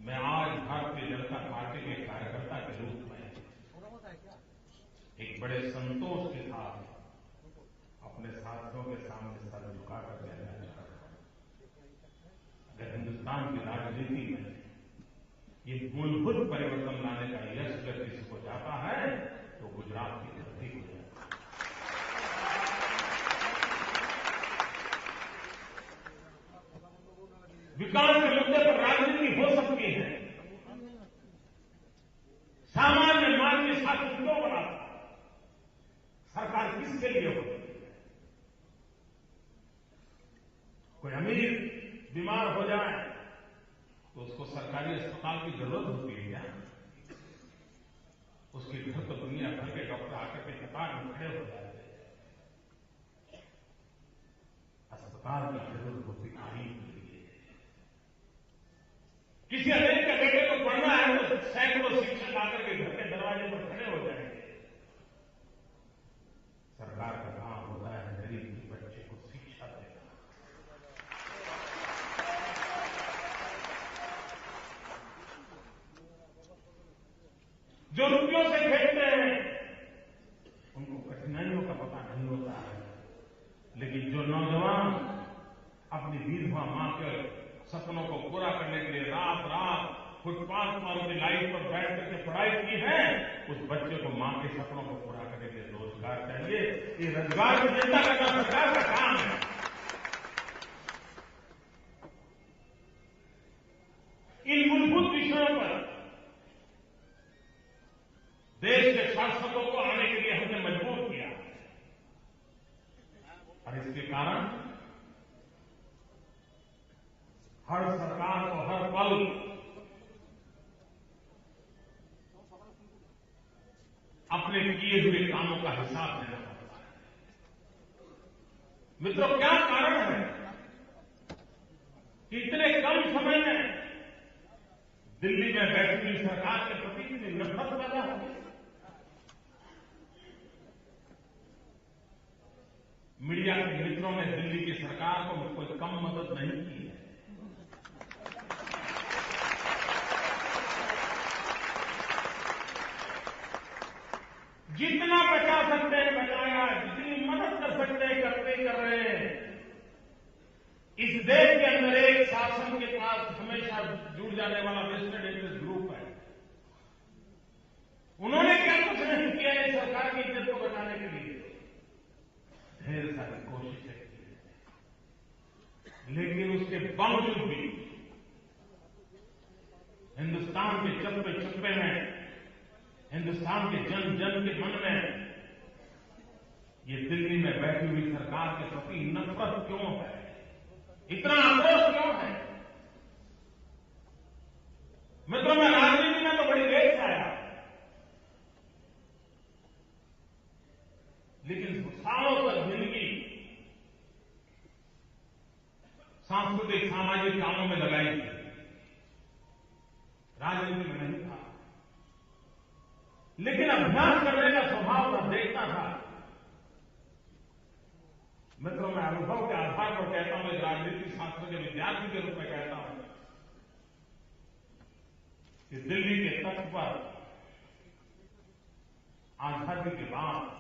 मैं आज भारतीय जनता पार्टी के कार्यकर्ता के रूप में एक बड़े संतोष के साथ अपने साथियों के सामने सर झुकाकर कहना चाहता हूं, अगर हिंदुस्तान की राजनीति में ये मूलभूत परिवर्तन लाने का यश अगर किसी को जाता है तो गुजरात की धरती को जाता है। विकास के मुद्दे पर राजनीति हो सकती है, सामान्य मानवीय शासन क्यों बनाता? सरकार किसके लिए होती है? कोई अमीर बीमार हो जाए तो उसको सरकारी अस्पताल की जरूरत होती है क्या? उसके घर तो दुनिया भर के डॉक्टर आकर के कतार में खड़े हो जाते हैं। अस्पताल की जरूरत होती गरीब के लिए। किसी अमीर के बेटे को पढ़ना है तो सैकड़ों शिक्षक आकर के घर के दरवाजे पर खड़े हो जाएंगे। सरकार का काम होता है गरीब के बच्चे को शिक्षा देना। जो रुपयों से खेलते हैं उनको कठिनाइयों का पता नहीं होता है, लेकिन जो नौजवान अपनी विधवा मां के सपनों को पूरा करने के लिए रात रात फुटपाथ पर उनकी लाइफ पर बैठ करके पढ़ाई की है, उस बच्चे को मां के सपनों को पूरा करने के लिए रोजगार चाहिए। ये रोजगार की चिंता करना सरकार का काम है। इन मूलभूत विषयों पर देश के शासकों को आने के लिए हमने मजबूर किया और इसके कारण हर सरकार को हर पल अपने किए हुए कामों का हिसाब देना पड़ता है। मित्रों, क्या कारण है कि इतने कम समय में दिल्ली में बैठी हुई सरकार के प्रति इतनी नफरत पैदा हो गई? मीडिया के मित्रों ने दिल्ली की सरकार को कोई कम मदद नहीं की है। जितना बचा सकते हैं बचाया, जितनी मदद कर सकते हैं करते कर रहे हैं। इस देश के अंदर एक शासन के पास हमेशा जुड़ जाने वाला वेस्टेड इंटरेस्ट ग्रुप है। उन्होंने क्या कुछ नहीं किया इस सरकार की इज्जत को बचाने के लिए? ढेर सारी कोशिशें की, लेकिन उसके बावजूद भी हिंदुस्तान के चप्पे चप्पे में, हिंदुस्तान के जन जन के मन में ये दिल्ली में बैठी हुई सरकार के प्रति नफरत क्यों है? इतना आक्रोश क्यों है? मित्रों, मैं राजनीति में तो बड़ी देर से आया, लेकिन सालों तक जिंदगी सांस्कृतिक सामाजिक कामों में लगाई थी, राजनीति में नहीं था। लेकिन अभ्यास करने का स्वभाव था, देखता था। मित्रों, मैं अनुभव के आधार पर कहता हूं, एक राजनीतिक शास्त्र के विद्यार्थी के रूप में कहता हूं कि दिल्ली के तट पर आजादी के बाद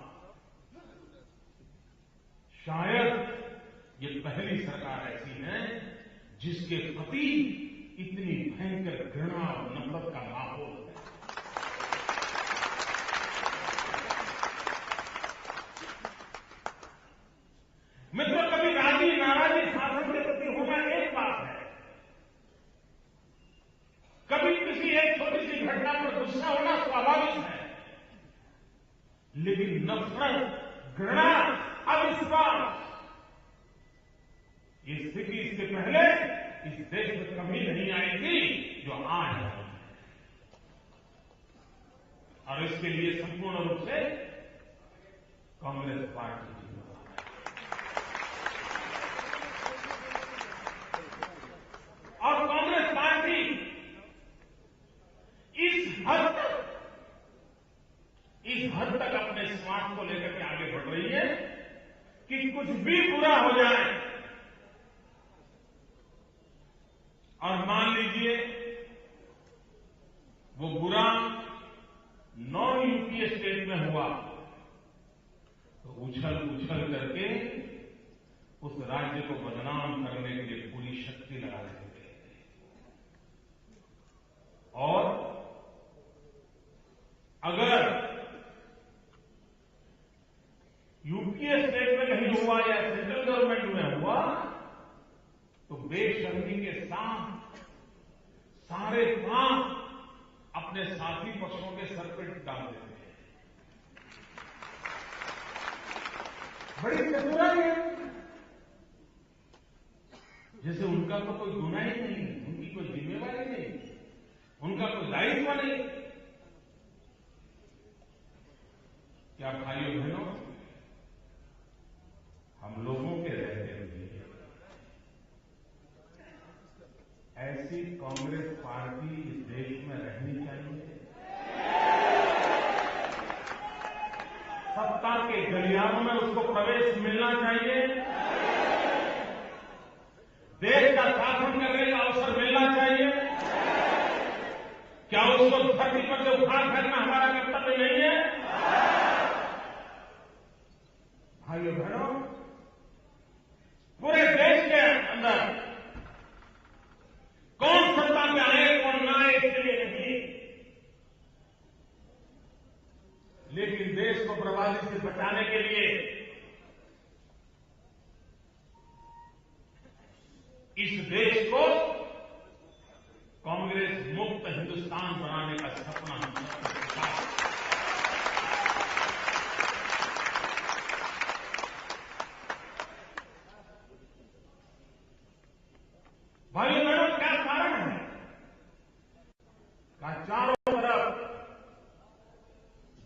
शायद ये पहली सरकार ऐसी है जिसके प्रति इतनी भयंकर घृणा और नफरत का माहौल है। मित्रों, कभी राजी नाराजी शासन के प्रति होना एक बात है, कभी किसी एक छोटी सी घटना पर गुस्सा होना स्वाभाविक है, लेकिन नफरत, घृणा अब इस बार ये स्थिति इससे पहले इस देश में कभी नहीं आई थी जो आज आई है। और इसके लिए संपूर्ण रूप से कांग्रेस पार्टी जिम्मेदार है। और कांग्रेस पार्टी इस हद तक अपने स्वार्थ को लेकर के आगे बढ़ रही है कि कुछ भी बुरा हो जाए और मान लीजिए वो बुरा नॉन यूपीए स्टेट में हुआ तो उछल करके उस राज्य को बदनाम करने के लिए पूरी शक्ति लगा देते हैं। और अगर यूपीए स्टेट में नहीं हुआ या सेंट्रल गवर्नमेंट में हुआ तो बेशर्मी के साथ सारे काम अपने साथी पक्षों के सर पर डाल देते हैं। बड़ी चतुराई है। जैसे उनका तो कोई गुनाह ही नहीं, उनकी कोई जिम्मेवारी नहीं, उनका कोई दायित्व नहीं। क्या भाइयों बहनों, हम लोगों के रहते हुए ऐसी कांग्रेस पार्टी इस देश में रहनी चाहिए। सत्ता के गलियारों में उसको प्रवेश मिलना चाहिए। देश का शासन करने का अवसर मिलना चाहिए। क्या उसको धरती पर से उखाड़ फेंकना हमारा कर्तव्य नहीं है? भाइयों बहनों, पूरे देश के अंदर कौन सत्ता में आए कौन ना आए इसके लिए नहीं, लेकिन देश को बर्बादी से बचाने के लिए इस देश को कांग्रेस मुक्त हिंदुस्तान बनाने का सपना भाइयों बहनों, क्या कारण है का चारों तरफ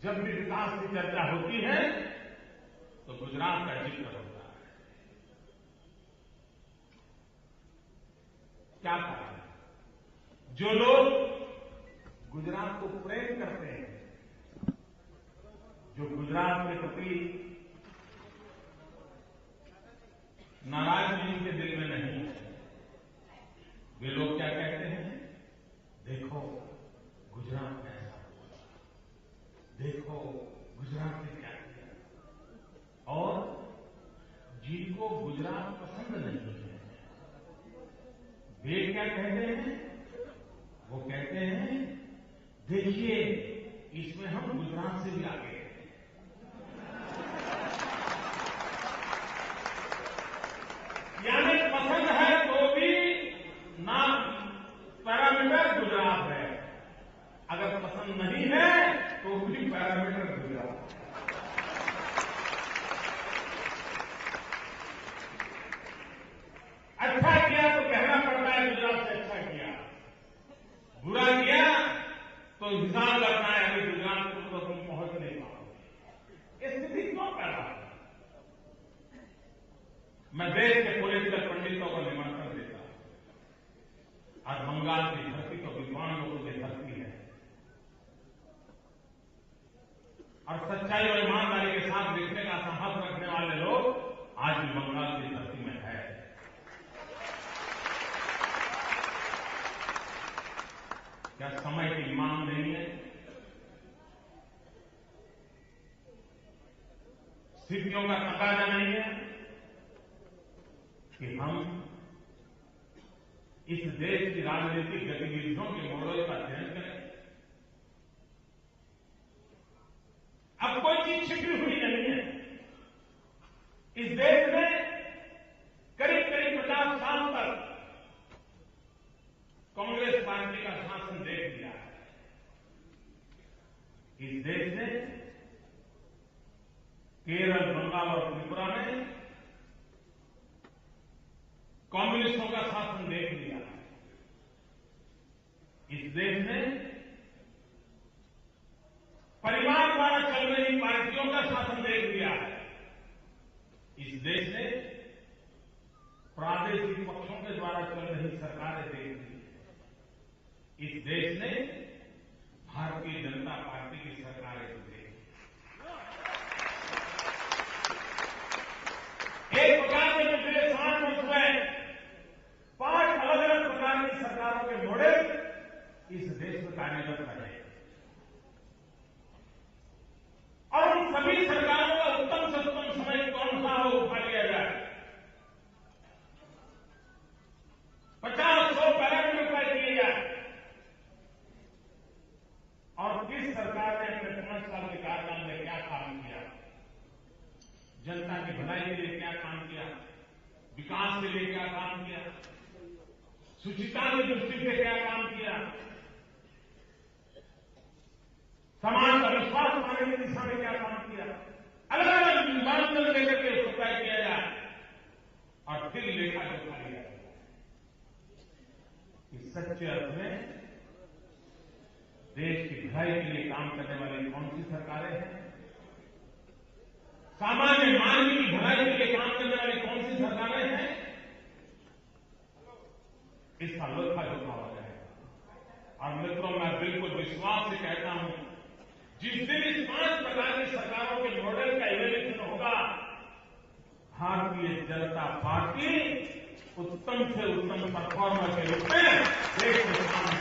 जब भी विकास की चर्चा होती है तो गुजरात का जिक्र होता है। क्या कारण है? जो लोग गुजरात को प्रेम करते हैं, जो गुजरात के प्रति नाराजगी उनके दिल में नहीं है, वे लोग क्या कहते हैं? देखो गुजरात कैसा हुआ, देखो गुजरात ने क्या किया। और जिनको गुजरात पसंद नहीं है वे क्या कहते हैं? वो कहते हैं देखिए इसमें हम गुजरात से भी आगे हैं। यानी पसंद है तो भी ना पैरामीटर गुजरात है, अगर पसंद नहीं है तो भी पैरामीटर गुजरात है। अच्छा किया तो कहना पड़ता है गुजरात से अच्छा किया, बुरा किया तो हिसाब लगता है अभी गुजरात को तो तुम पहुंच नहीं पाओगे। स्थिति क्यों पैदा है? मैं देश के पॉलिटिकल पंडितों को निमंत्रण देता हूं। आज बंगाल की धरती तो विद्वान लोगों की धरती है और सच्चाई और ईमानदारी के साथ लिखने का साहस रखने वाले लोग आज भी बंगाल की धरती में है। क्या समय की मांग नहीं है? स्थितियों का तकाजा नहीं है कि हम इस देश की राजनीतिक गतिविधियों के मॉडल का अध्ययन करें? अब कोई चीज छिपी हुई नहीं है। इस देश में करीब 50 साल तक कांग्रेस पार्टी का शासन देख लिया है। इस देश ने केरल, बंगाल और त्रिपुरा में कम्युनिस्टों का शासन देख लिया है। इस देश ने परिवार द्वारा चल रही पार्टियों का शासन देख लिया है। इस देश ने प्रादेशिक पक्षों के द्वारा चल रही सरकारें देख ली है। इस देश ने भारतीय जनता पार्टी की सरकारें देख ली। एक प्रकार से पिछले 7 वर्ष में 5 अलग अलग प्रकार की सरकारों के मॉडल इस देश में कार्यरत रहे और उन सभी सरकारों का उत्तम से उत्तम समय कौन सा हो उठा लिया जाए। 50-100 पैरामीटर तय किए जाए और किस सरकार ने अपने 5 साल के कार्यकाल में क्या काम किया, जनता की भलाई के लिए क्या काम किया, विकास के लिए क्या काम किया, शुचिता की दृष्टि से क्या काम किया, समाज का विश्वास पाने की दिशा में क्या काम किया, अलग अलग मानदंड लेकर के उसको तय किया जाए और फिर लेखा जोखा लिया जाए। इस सच्चे अर्थ में देश की भलाई के लिए काम करने वाली कौन सी सरकारें हैं, सामान्य मानव की भलाई के लिए काम करने वाली कौन सी सरकारें हैं, इसका लेखा जोखा हो जाएगा। और मित्रों, मैं बिल्कुल विश्वास से कहता हूं, जिस दिन इस 5 प्रकार की सरकारों के मॉडल का इवैल्यूएशन होगा, भारतीय जनता पार्टी उत्तम से उत्तम परफॉर्मर के रूप में देश के सामने।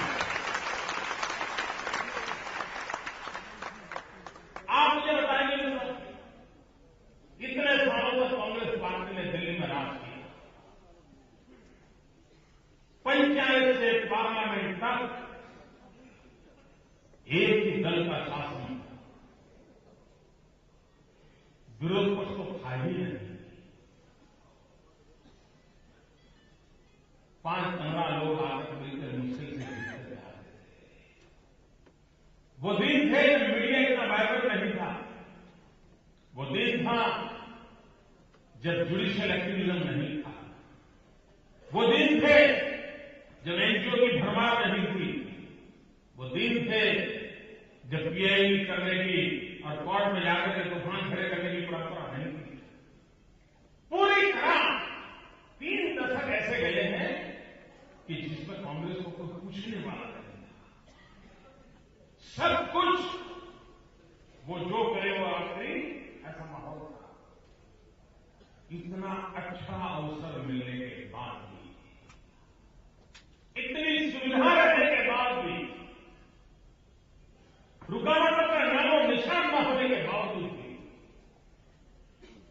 आप मुझे बताएंगे इतने सालों तक कांग्रेस पार्टी ने दिल्ली में राज किया, पंचायत से पार्लियामेंट तक एक ही दल का शासन, विरोध पक्ष को खा ही नहीं। 5-15 लोग आकर मिलकर मुश्किल से जीतते जा रहे थे। वो दिन थे जब मीडिया इतना वायरल नहीं था। वो दिन था जब जुडिशियल एक्टिविज्म नहीं था। वो दिन थे जब एनजीओ की भरमार नहीं थी। वो दिन थे जब पीआईएल करने की और कोर्ट में जाकर के तूफान खड़े करने की परंपरा नहीं थी। पूरी तरह 3 दशक ऐसे गए हैं कि जिसमें कांग्रेस को कोई पूछने वाला नहीं था। सब कुछ वो जो करे वो आखिरी, ऐसा माहौल था। इतना अच्छा अवसर मिलने के बाद भी, इतनी सुविधा रहने के बाद भी, रुकावटों का नामो निशान न होने के बावजूद भी,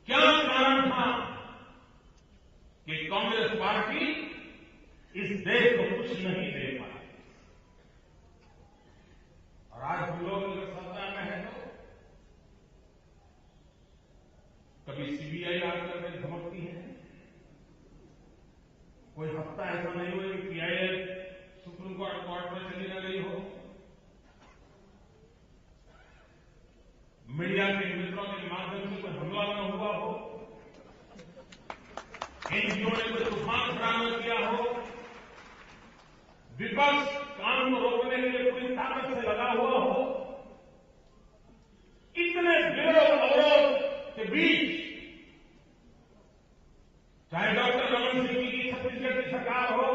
क्या कारण था कि कांग्रेस पार्टी इस देश को कुछ नहीं दे पाई। और आज हम लोग अगर सत्ता में है तो कभी सीबीआई आकर के धमकती है। कोई हफ्ता ऐसा नहीं हुआ कि पीआईएल सुप्रीम कोर्ट में चली न गई हो। मीडिया के मित्रों के माध्यम से कोई हमला न हुआ हो। एनजीओ ने कोई तूफान खड़ा न किया हो। विपक्ष कानून को रोकने के लिए पूरी ताकत से लगा हुआ हो। इतने विरोध अवरोध के बीच चाहे डॉक्टर रमन सिंह की छत्तीसगढ़ की सरकार हो,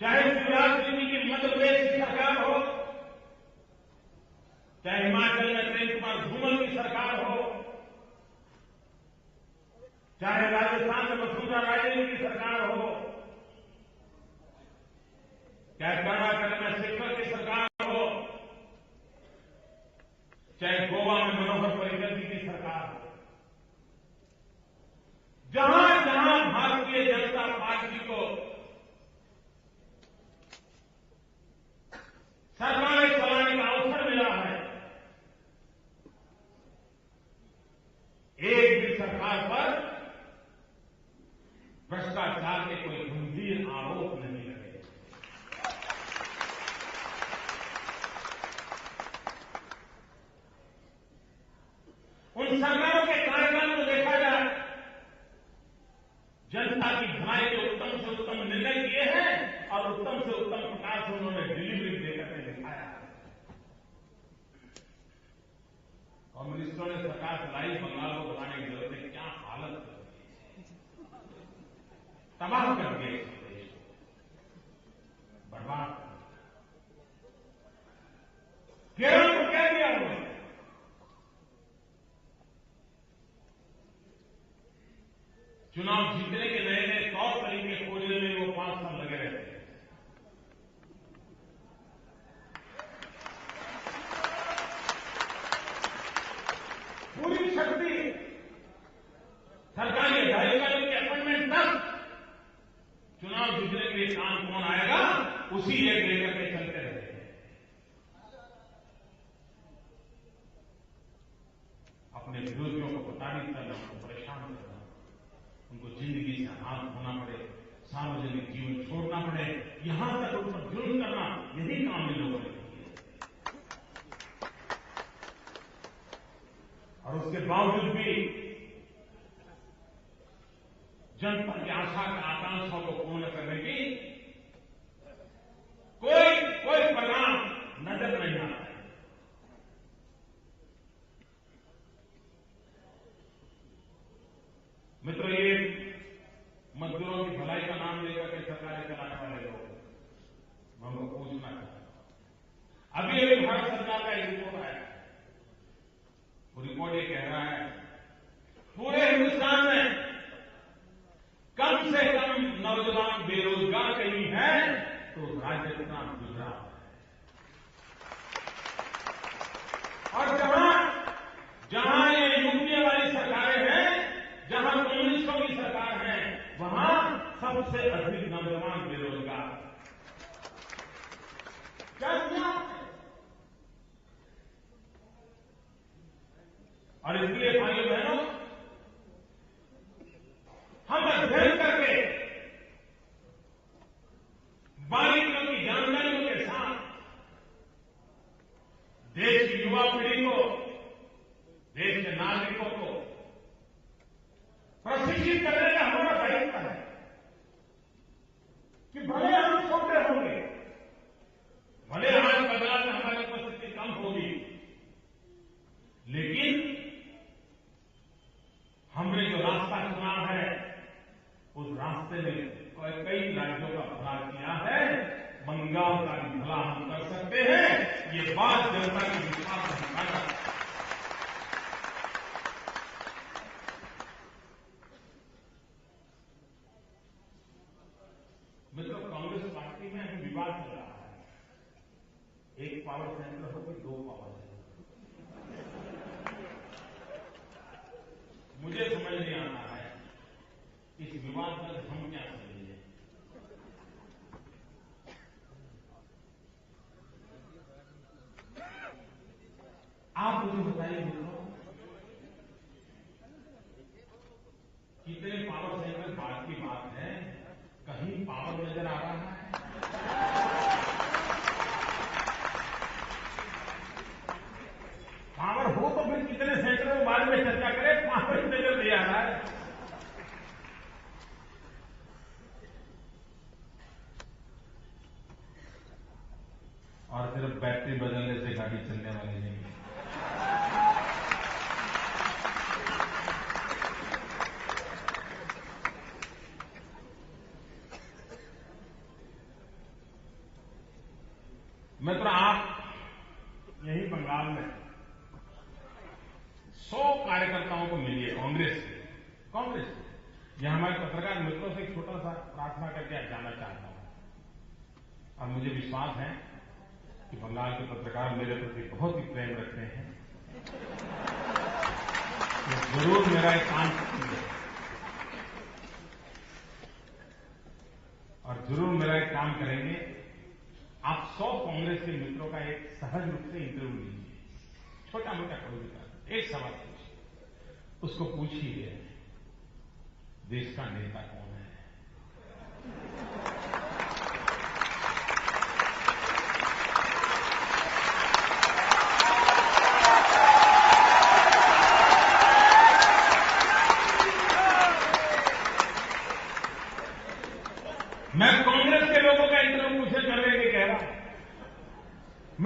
चाहे शिवराज सिंह की मध्य प्रदेश की सरकार हो, चाहे हिमाचल में प्रेम कुमार धूमल की सरकार हो, चाहे राजस्थान में वसुंधरा राजे की सरकार हो, चाहे कर्नाटक में शेखर की सरकार हो, चाहे गोवा में मनोहर पर्रिकर जी की सरकार हो, जहां जहां भारतीय जनता पार्टी को सरकारें चलाने का अवसर मिला है, एक भी सरकार पर भ्रष्टाचार के कोई गंभीर आरोप नहीं लगे। उन सरकारों के कार्यकाल को देखा जाए, जनता की भलाई के उत्तम से उत्तम निर्णय किए हैं और उत्तम से उत्तम प्रकार से उन्होंने डिलीवरी देकर के दिखाया। कम्युनिस्टों ने सरकार चलाई, बंगाल को बताने की जरूरत है क्या हालत कर दी, तबाह कर दिए, इस देश को बर्बाद कर दिया। केरल को क्या दिया उन्होंने? चुनाव जीतने के नए नए तौर तरीके खोजने में वो 5 साल लगे रहते हैं। पूरी शक्ति सरकारी अधिकारियों के अपॉइंटमेंट तक चुनाव जीतने के लिए काम कौन आएगा, उसी एक लेकर के चलते रहते हैं। अपने विरोधियों को प्रताड़ित करना, उनको परेशान करना, उनको जिंदगी से हाथ धोना पड़े, सार्वजनिक जीवन छोड़ना पड़े, यहां तक उन पर जुल्म करना, यही काम इन लोगों ने किया। और उसके बावजूद भी जनता की आशा का आकांक्षा को पूर्ण करने की कोई परिणाम नजर नहीं आता है। मित्रों, ये मजदूरों की भलाई का नाम लेकर के सरकारें चलाने वाले लोग, मैं उनको पूछना चाहता हूं। अभी भारत सरकार का एक रिपोर्ट आया, वो रिपोर्ट ये कह रहा है पूरे हिंदुस्तान में कम से कम नौजवान बेरोजगार कहीं है तो राजस्थान, गुजरात है। और जहां ये यूपीए वाली सरकारें हैं, जहां कम्युनिस्टों की सरकार है, वहां सबसे अधिक नौजवान बेरोजगार। क्या किया? और इसलिए भाइयों बहनों, हम अध्ययन करके बारीकियों की जानकारियों के साथ देश की युवा पीढ़ी को, देश के नागरिकों को प्रशिक्षित करने का हमारा दायित्व है कि भले हम छोटे होंगे, भले आज बाजार में हमारी उपस्थिति कम होगी, लेकिन हमने जो रास्ता चुना है, उस रास्ते में कई राज्यों का भला किया है, बंगाल का भी भला हम कर सकते हैं। ये बात जनता की विश्वास दिखाना। मित्रों, कांग्रेस पार्टी में अभी विवाद चल रहा है, एक पावर सेंटर हो कि 2 पावर सेंटर। मुझे समझ नहीं आता है इस विवाद में हम क्या समझेंगे। आप मुझे बताइए मित्रों, कितने पावर सेंटर बात की बात है, कहीं पावर नजर आ रहा है? पावर हो तो फिर कितने सेंटर में बाद में चर्चा करें, पावर नजर नहीं आ रहा है। और सिर्फ बैटरी बदलने से गाड़ी चलने वाली नहीं है। मित्र, आप यही बंगाल में 100 कार्यकर्ताओं को मिलिए कांग्रेस से। यह हमारे पत्रकार मित्रों से एक छोटा सा प्रार्थना करके आज जाना चाहता हूं। और मुझे विश्वास है कि बंगाल के पत्रकार मेरे प्रति बहुत ही प्रेम रखते हैं, तो जरूर मेरा एक काम करेंगे और जरूर मेरा एक काम करेंगे। आप 100 कांग्रेस के मित्रों का एक सहज रूप से इंटरव्यू लीजिए, छोटा मोटा कोई भी एक सवाल पूछिए, उसको पूछिए देश का नेता कौन है।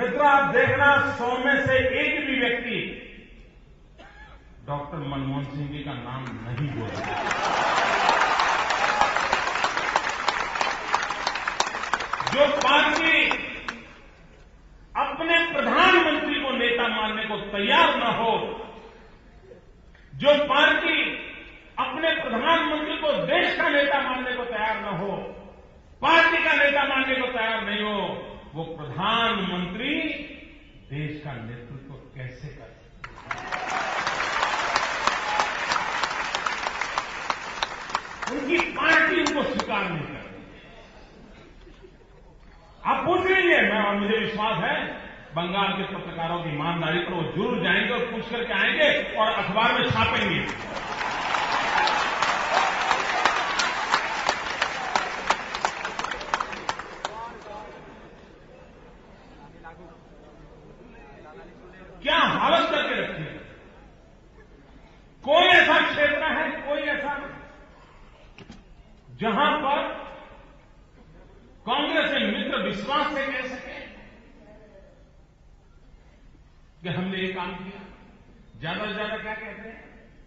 मित्रों, आप देखना 100 में से एक भी व्यक्ति डॉक्टर मनमोहन सिंह जी का नाम नहीं बोलेगा। जो पार्टी अपने प्रधानमंत्री को नेता मानने को तैयार न हो, जो पार्टी अपने प्रधानमंत्री को देश का नेता मानने को तैयार न हो, पार्टी का नेता मानने को तैयार नहीं हो, वो प्रधानमंत्री देश का नेतृत्व कैसे कर सकते? उनकी पार्टी उनको स्वीकार नहीं करती। आप पूछ लीजिए, मैं और मुझे विश्वास है बंगाल के पत्रकारों की ईमानदारी पर वो जरूर जाएंगे और पूछ करके आएंगे और अखबार में छापेंगे। क्या हालत करके रखी है। कोई ऐसा क्षेत्र है, कोई ऐसा जहां पर कांग्रेस के मित्र विश्वास से कह सके कि हमने ये काम किया। ज्यादा से ज्यादा क्या कहते हैं,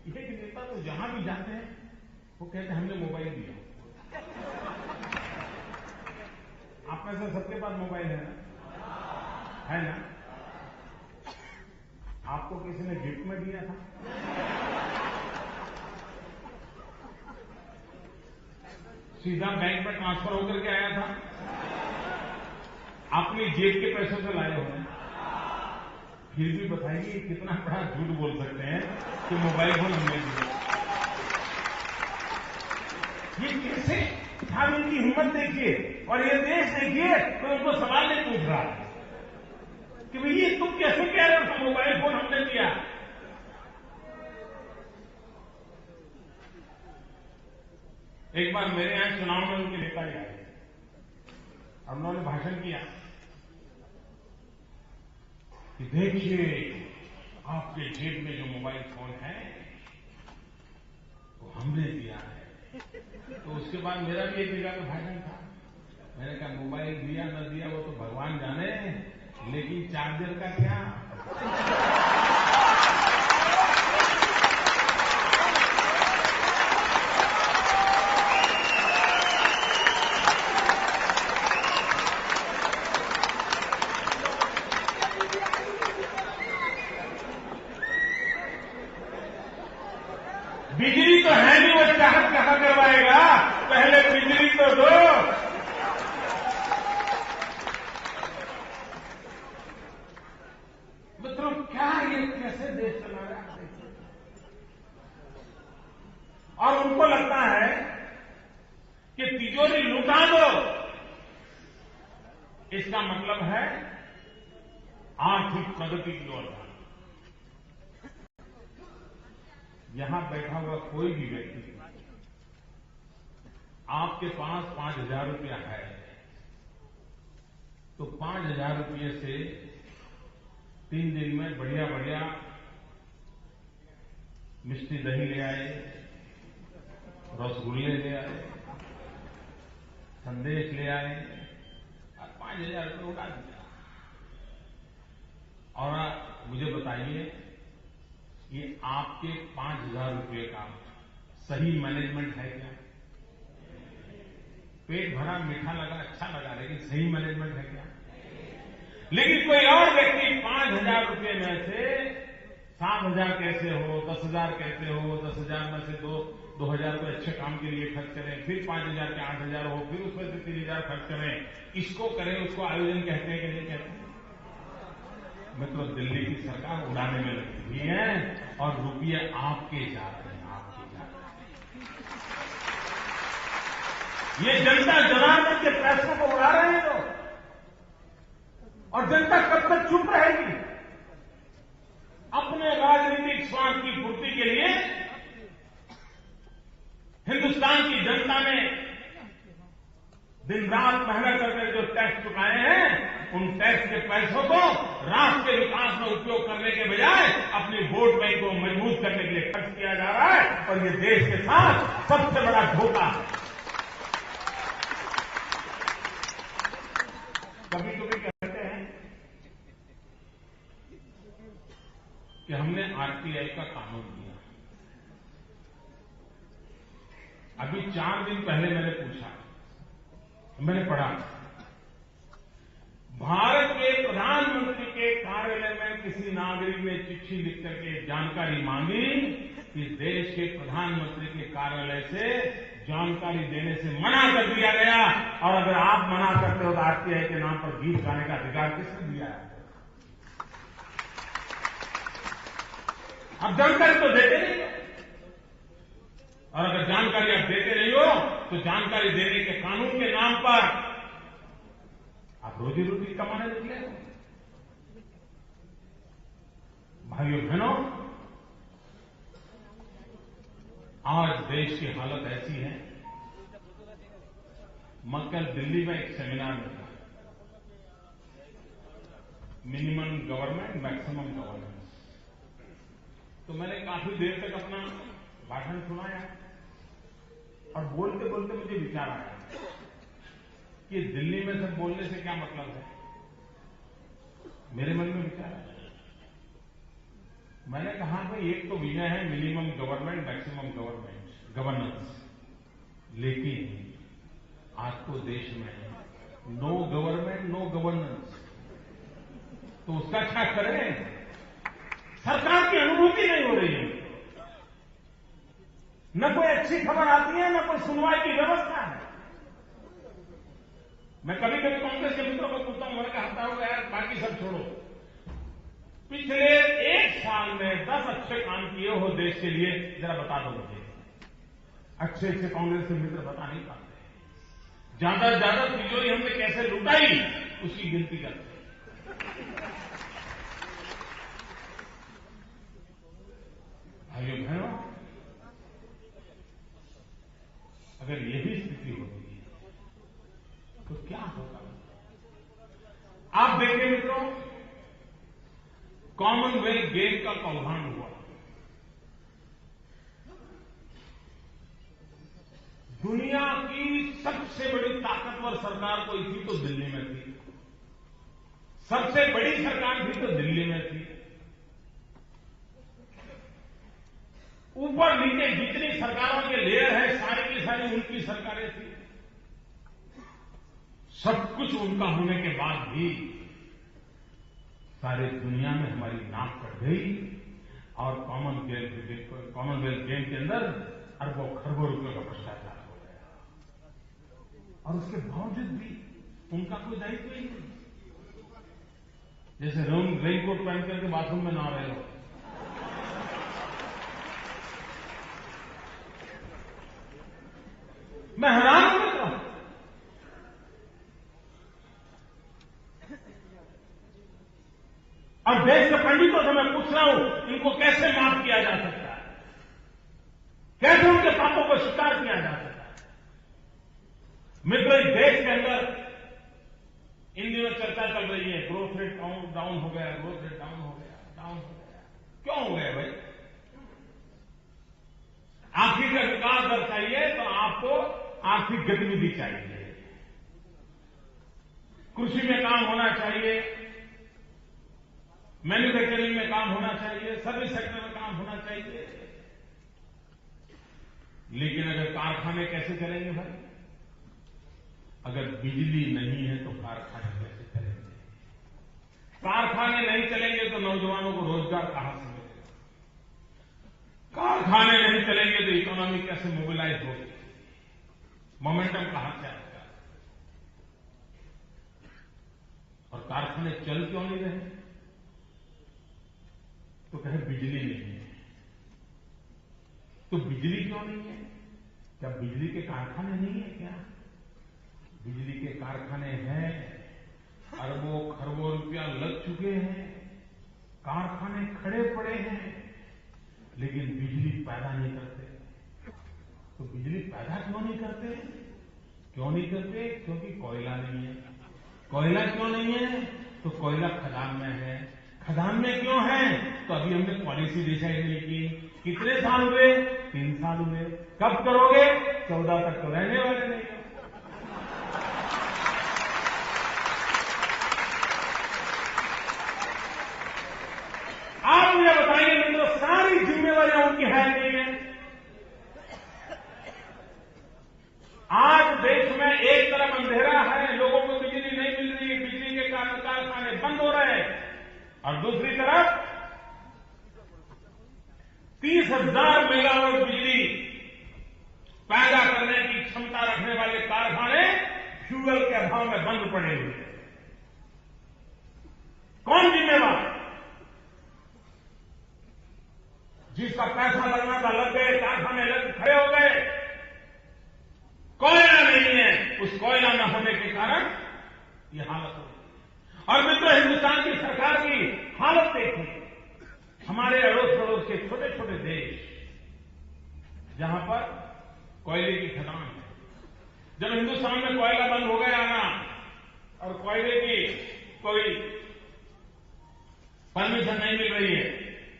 ये कि नेता तो जहां भी जाते हैं वो कहते हैं हमने मोबाइल दिया। आप में से सबके पास मोबाइल है ना? है ना? आपको किसी ने गिफ्ट में दिया था? सीधा बैंक में ट्रांसफर होकर के आया था? अपनी जेब के पैसों से लाए होंगे। फिर भी बताइए कितना बड़ा झूठ बोल सकते हैं कि मोबाइल फोन हमने दिया। ये कैसे? आप इनकी हिम्मत देखिए और ये देश देखिए तो उनको सवाल नहीं पूछ रहा कि भैया तुम कैसे कह रहे हो मोबाइल फोन हमने दिया। एक बार मेरे यहां चुनाव में उनके नेता ही आए और उन्होंने भाषण किया कि देखिए आपके जेब में जो मोबाइल फोन है वो हमने दिया है। तो उसके बाद मेरा भी एक जगह पे भाषण था। मैंने कहा मोबाइल दिया न दिया वो तो भगवान जाने, लेकिन चार्जर का क्या? बिजली तो है नहीं, वो चाहत कहां करवाएगा? पहले बिजली तो दो। मित्रों, क्या ये कैसे देश चला रहा है? और उनको लगता है कि तिजोरी लुटा दो, इसका मतलब है आर्थिक प्रगति की ओर। यहां बैठा हुआ कोई भी व्यक्ति आपके पास 5,000 रुपया है तो 5,000 रुपये से 3 दिन में बढ़िया बढ़िया मिष्टी दही ले आए, रसगुल्ले ले आए, संदेश ले आए और 5,000 रुपये उड़ा दिया। और मुझे बताइए ये आपके 5,000 रुपये का सही मैनेजमेंट है क्या? पेट भरा, मीठा लगा, अच्छा लगा, लेकिन सही मैनेजमेंट है क्या? लेकिन कोई और व्यक्ति 5,000 रुपये में से 7,000 कैसे हो, 10,000 कैसे हो, 10,000 में से 2,000 रुपये अच्छे काम के लिए खर्च करें, फिर 5,000 के 8,000 हो, फिर उसमें से 3,000 खर्च करें, इसको करें, उसको आयोजन कहते हैं कि नहीं कहते हैं? मित्रों, दिल्ली की सरकार उड़ाने में लगी हुई है और रुपये आपके जा रहे हैं, आपके जा रहे हैं। ये जनता जनार्दन के पैसों को उड़ा रहे हैं लोग, और जनता कब तक चुप रहेगी? अपने राजनीतिक स्वार्थ की पूर्ति के लिए हिंदुस्तान की जनता ने दिन रात मेहनत करके जो टैक्स चुकाए हैं, उन टैक्स के पैसों को राष्ट्र के विकास में उपयोग करने के बजाय अपनी वोट बैंक को मजबूत करने के लिए खर्च किया जा रहा है, और ये देश के साथ सबसे बड़ा धोखा है। कभी कभी कहते हैं कि हमने आरटीआई का कानून दिया। अभी 4 दिन पहले मैंने पूछा, मैंने पढ़ा, भारत के प्रधानमंत्री के कार्यालय में किसी नागरिक ने चिट्ठी लिख करके जानकारी मांगी कि देश के प्रधानमंत्री के कार्यालय से जानकारी देने से मना कर दिया गया, और अगर आप मना करते हो तो आरटीआई के नाम पर गीत गाने का अधिकार किसने दिया है? आप जानकारी तो देते नहीं हो, और अगर जानकारी आप देते नहीं हो तो जानकारी देने के कानून के नाम पर आप रोजी रोटी कमाने निकले हो। भाइयों बहनों, आज देश की हालत ऐसी है। मैं कल दिल्ली में एक सेमिनार में था, मिनिमम गवर्नमेंट मैक्सिमम गवर्नेंस। तो मैंने काफी देर तक अपना भाषण सुनाया, और बोलते बोलते मुझे विचार आया कि दिल्ली में सब बोलने से क्या मतलब है। मेरे मन में विचार आया, मैंने कहा भाई एक तो विजय है मिनिमम गवर्नमेंट मैक्सिमम गवर्नेंस, लेकिन आज तो देश में नो गवर्नमेंट नो गवर्नेंस, तो उसका क्या करें? सरकार की अनुभूति नहीं हो रही है, न कोई अच्छी खबर आती है, न कोई सुनवाई की व्यवस्था है। मैं कभी कभी कांग्रेस के मित्रों को पूछता हूं, मैंने कहा हो यार बाकी सब छोड़ो, पिछले 1 साल में 10 अच्छे काम किए हो देश के लिए, जरा बता दो मुझे। अच्छे कांग्रेस के मित्र बता नहीं पाते। ज्यादा से ज्यादा तिजोरी हमने कैसे लुटाई उसकी गिनती करते हैं। भाइयों बहनों, अगर यही स्थिति होती है तो क्या होगा? आप देखिए मित्रों, कॉमनवेल्थ गेम का कौभांड हुआ। दुनिया की सबसे बड़ी ताकतवर सरकार कोई थी तो दिल्ली में थी, सबसे बड़ी सरकार थी तो दिल्ली में थी। ऊपर नीचे जितनी सरकारों के लेयर है सारी की सारी उनकी सरकारें थी। सब कुछ उनका होने के बाद भी सारी दुनिया में हमारी नाक कट गई, और कॉमनवेल्थ गेम के अंदर अरबों खरबों रुपयों का भ्रष्टाचार हो गया, और उसके बावजूद भी उनका कोई दायित्व ही नहीं। जैसे रेनकोट पहन करके बाथरूम में नहा रहे हो, मैं हैरान हो गया। और देश के पंडितों से मैं पूछ रहा हूं, इनको कैसे माफ किया जा सकता है? कैसे उनके पापों को स्वीकार किया जा सकता है? मित्रों, इस देश के अंदर इन दिनों चर्चा चल रही है, ग्रोथ रेट डाउन हो गया, ग्रोथ रेट डाउन हो गया। क्यों हो गया भाई? आखिर का विकास दर चाहिए तो आपको आर्थिक गतिविधि चाहिए, कृषि में काम होना चाहिए, मैन्युफैक्चरिंग में काम होना चाहिए, सर्विस सेक्टर में काम होना चाहिए। लेकिन अगर कारखाने कैसे चलेंगे भाई? अगर बिजली नहीं है तो कारखाने कैसे चलेंगे? कारखाने नहीं चलेंगे तो नौजवानों को रोजगार कहां से मिलेगा? कारखाने नहीं चलेंगे तो इकोनॉमी कैसे मोबिलाइज होगी? मोमेंटम कहां से आएगा? और कारखाने चल क्यों नहीं रहे? तो कहे बिजली नहीं है। तो बिजली क्यों नहीं है? क्या बिजली के कारखाने नहीं है क्या? बिजली के कारखाने हैं, अरबों खरबों रुपया लग चुके हैं, कारखाने खड़े पड़े हैं, लेकिन बिजली पैदा नहीं करते। तो बिजली पैदा क्यों नहीं करते? क्योंकि कोयला नहीं है। कोयला क्यों नहीं है? तो कोयला खदान में है। खदान में क्यों है? तो अभी हमने पॉलिसी डिसाइड नहीं की। कितने साल हुए? 3 साल हुए। कब करोगे? 14 तक तो रहने वाले नहीं हो। आप मुझे बताइए, ताकतवर है उनकी है नहीं है। आज देश में एक तरफ अंधेरा है, लोगों को बिजली नहीं मिल रही है, बिजली के कारण कारखाने बंद हो रहे हैं, और दूसरी तरफ 30,000 मेगावाट बिजली पैदा करने की क्षमता रखने वाले कारखाने फ्यूल के अभाव में बंद पड़े हुए हैं। कौन जिम्मेवार? जिसका पैसा लगना था लग गए, कारखाने लग खड़े हो गए, कोयला नहीं है, उस कोयला न होने के कारण ये हालत हो गई। और मित्रों, हिंदुस्तान की सरकार की हालत देखिए। हमारे अड़ोस पड़ोस के छोटे छोटे देश जहां पर कोयले की खदान है, जब हिंदुस्तान में कोयला बंद हो गया ना और कोयले की कोई परमिशन नहीं मिल रही है,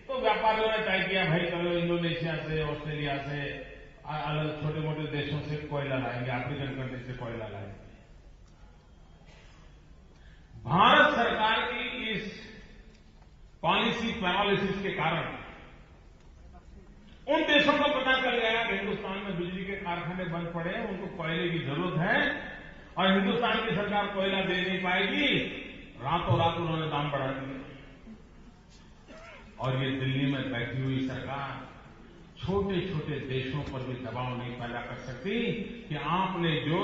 तो व्यापारियों ने तय किया, भाई चलो इंडोनेशिया से, ऑस्ट्रेलिया से, अलग छोटे मोटे देशों से कोयला लाएंगे, अफ्रीकन कंट्री से कोयला लाएंगे। भारत सरकार की इस पॉलिसी पैरालिसिस के कारण उन देशों को पता चल गया कि हिंदुस्तान में बिजली के कारखाने बंद पड़े हैं, उनको कोयले की जरूरत है और हिंदुस्तान की सरकार कोयला दे नहीं पाएगी। रातों रात उन्होंने दाम बढ़ा दिए। और ये दिल्ली में बैठी हुई सरकार छोटे छोटे देशों पर भी दबाव नहीं पैदा कर सकती कि आपने जो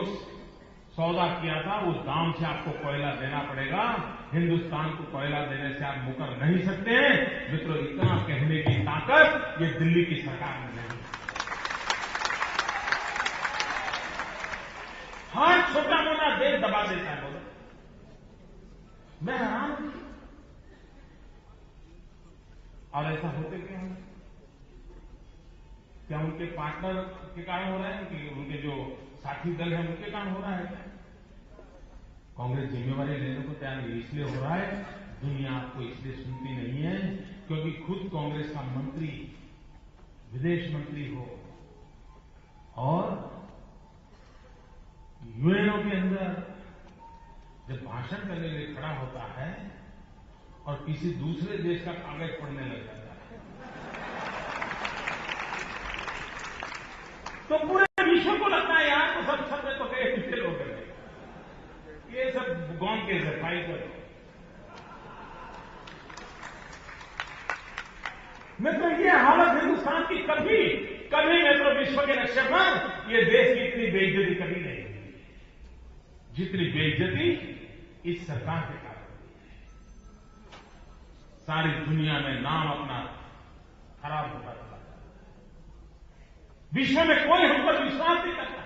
सौदा किया था उस दाम से आपको कोयला देना पड़ेगा, हिंदुस्तान को कोयला देने से आप मुकर नहीं सकते हैं। मित्रों, इतना कहने की ताकत ये दिल्ली की सरकार में नहीं है। हर छोटा मोटा देश दबा देता है। बोलो, मैं हैरान हूं। और ऐसा होते क्यों है? क्या उनके पार्टनर के कारण हो रहा है कि उनके जो साथी दल है उनके कारण हो रहा है? कांग्रेस जिम्मेवारी लेने को तैयार नहीं, इसलिए हो रहा है। दुनिया आपको इसलिए सुनती नहीं है क्योंकि खुद कांग्रेस का मंत्री विदेश मंत्री हो और यूएनओ के अंदर जब भाषण करने के लिए खड़ा होता है और किसी दूसरे देश का कागज पढ़ने लग जाता है, तो पूरे विश्व को लगता है यार तो सब सब तो कई पिछले लोग हैं, ये सब गौन के सफाई करो। मित्रों, ये हालत हिंदुस्तान की कभी कभी मित्रों विश्व के नक्शे पर ये देश की इतनी बेइज्जती कभी नहीं हुई जितनी बेइज्जती इस सरकार के कारण हुई है। सारी दुनिया में नाम अपना खराब होता चला जाता है। विश्व में कोई हम पर विश्वास नहीं करता।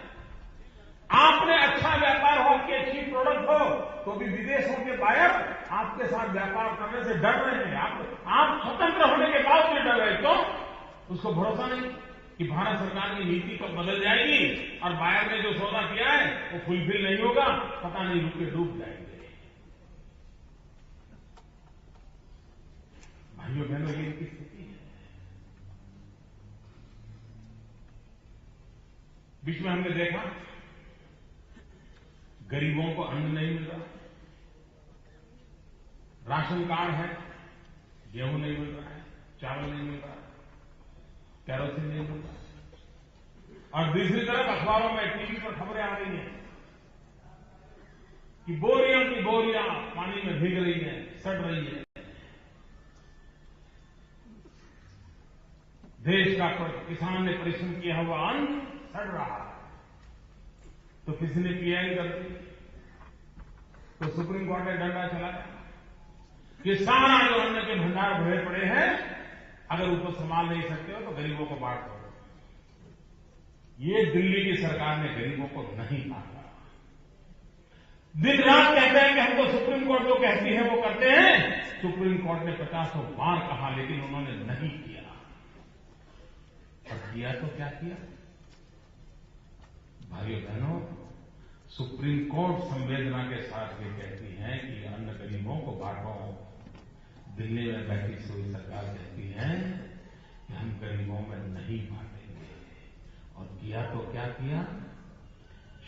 आपने अच्छा व्यापार हो, आपकी अच्छी प्रोडक्ट हो, तो भी विदेशों के बायर आपके साथ व्यापार करने से डर रहे हैं। आप स्वतंत्र होने के बाद में डर रहे, तो उसको भरोसा नहीं कि भारत सरकार की नीति कब बदल जाएगी और बायर ने जो सौदा किया है वो फुलफिल नहीं होगा, पता नहीं रुक के डूब जाएंगे। भाइयों बहनों, ये इनकी स्थिति है। बीच में हमने देखा गरीबों को अन्न नहीं मिल रहा, राशन कार्ड है, गेहूं नहीं मिल रहा है, चावल नहीं मिल रहा है, कैरोसिन नहीं मिल रहा। और दूसरी तरफ अखबारों में, टीवी पर खबरें आ रही हैं कि बोरियों की बोरियां पानी में भीग रही हैं, सड़ रही है। देश का किसान ने परिश्रम किया हुआ अन्न सड़ रहा है, तो किसी ने पीआई कर दी, तो सुप्रीम कोर्ट ने डंडा चलाया कि सारा जो अन्न के भंडार भरे पड़े हैं, अगर उसको संभाल नहीं सकते हो तो गरीबों को बांट दो। ये दिल्ली की सरकार ने गरीबों को नहीं बांटा। दिन रात कहते हैं कि हमको सुप्रीम कोर्ट जो कहती है वो करते हैं। सुप्रीम कोर्ट ने 50 बार कहा, लेकिन उन्होंने नहीं किया। और किया तो क्या किया? भाइयों बहनों, सुप्रीम कोर्ट संवेदना के साथ ये कहती है कि अन्न गरीबों को बांटो। दिल्ली में बैठी हुई सरकार कहती है कि हम गरीबों में नहीं बांटेंगे। और किया तो क्या किया?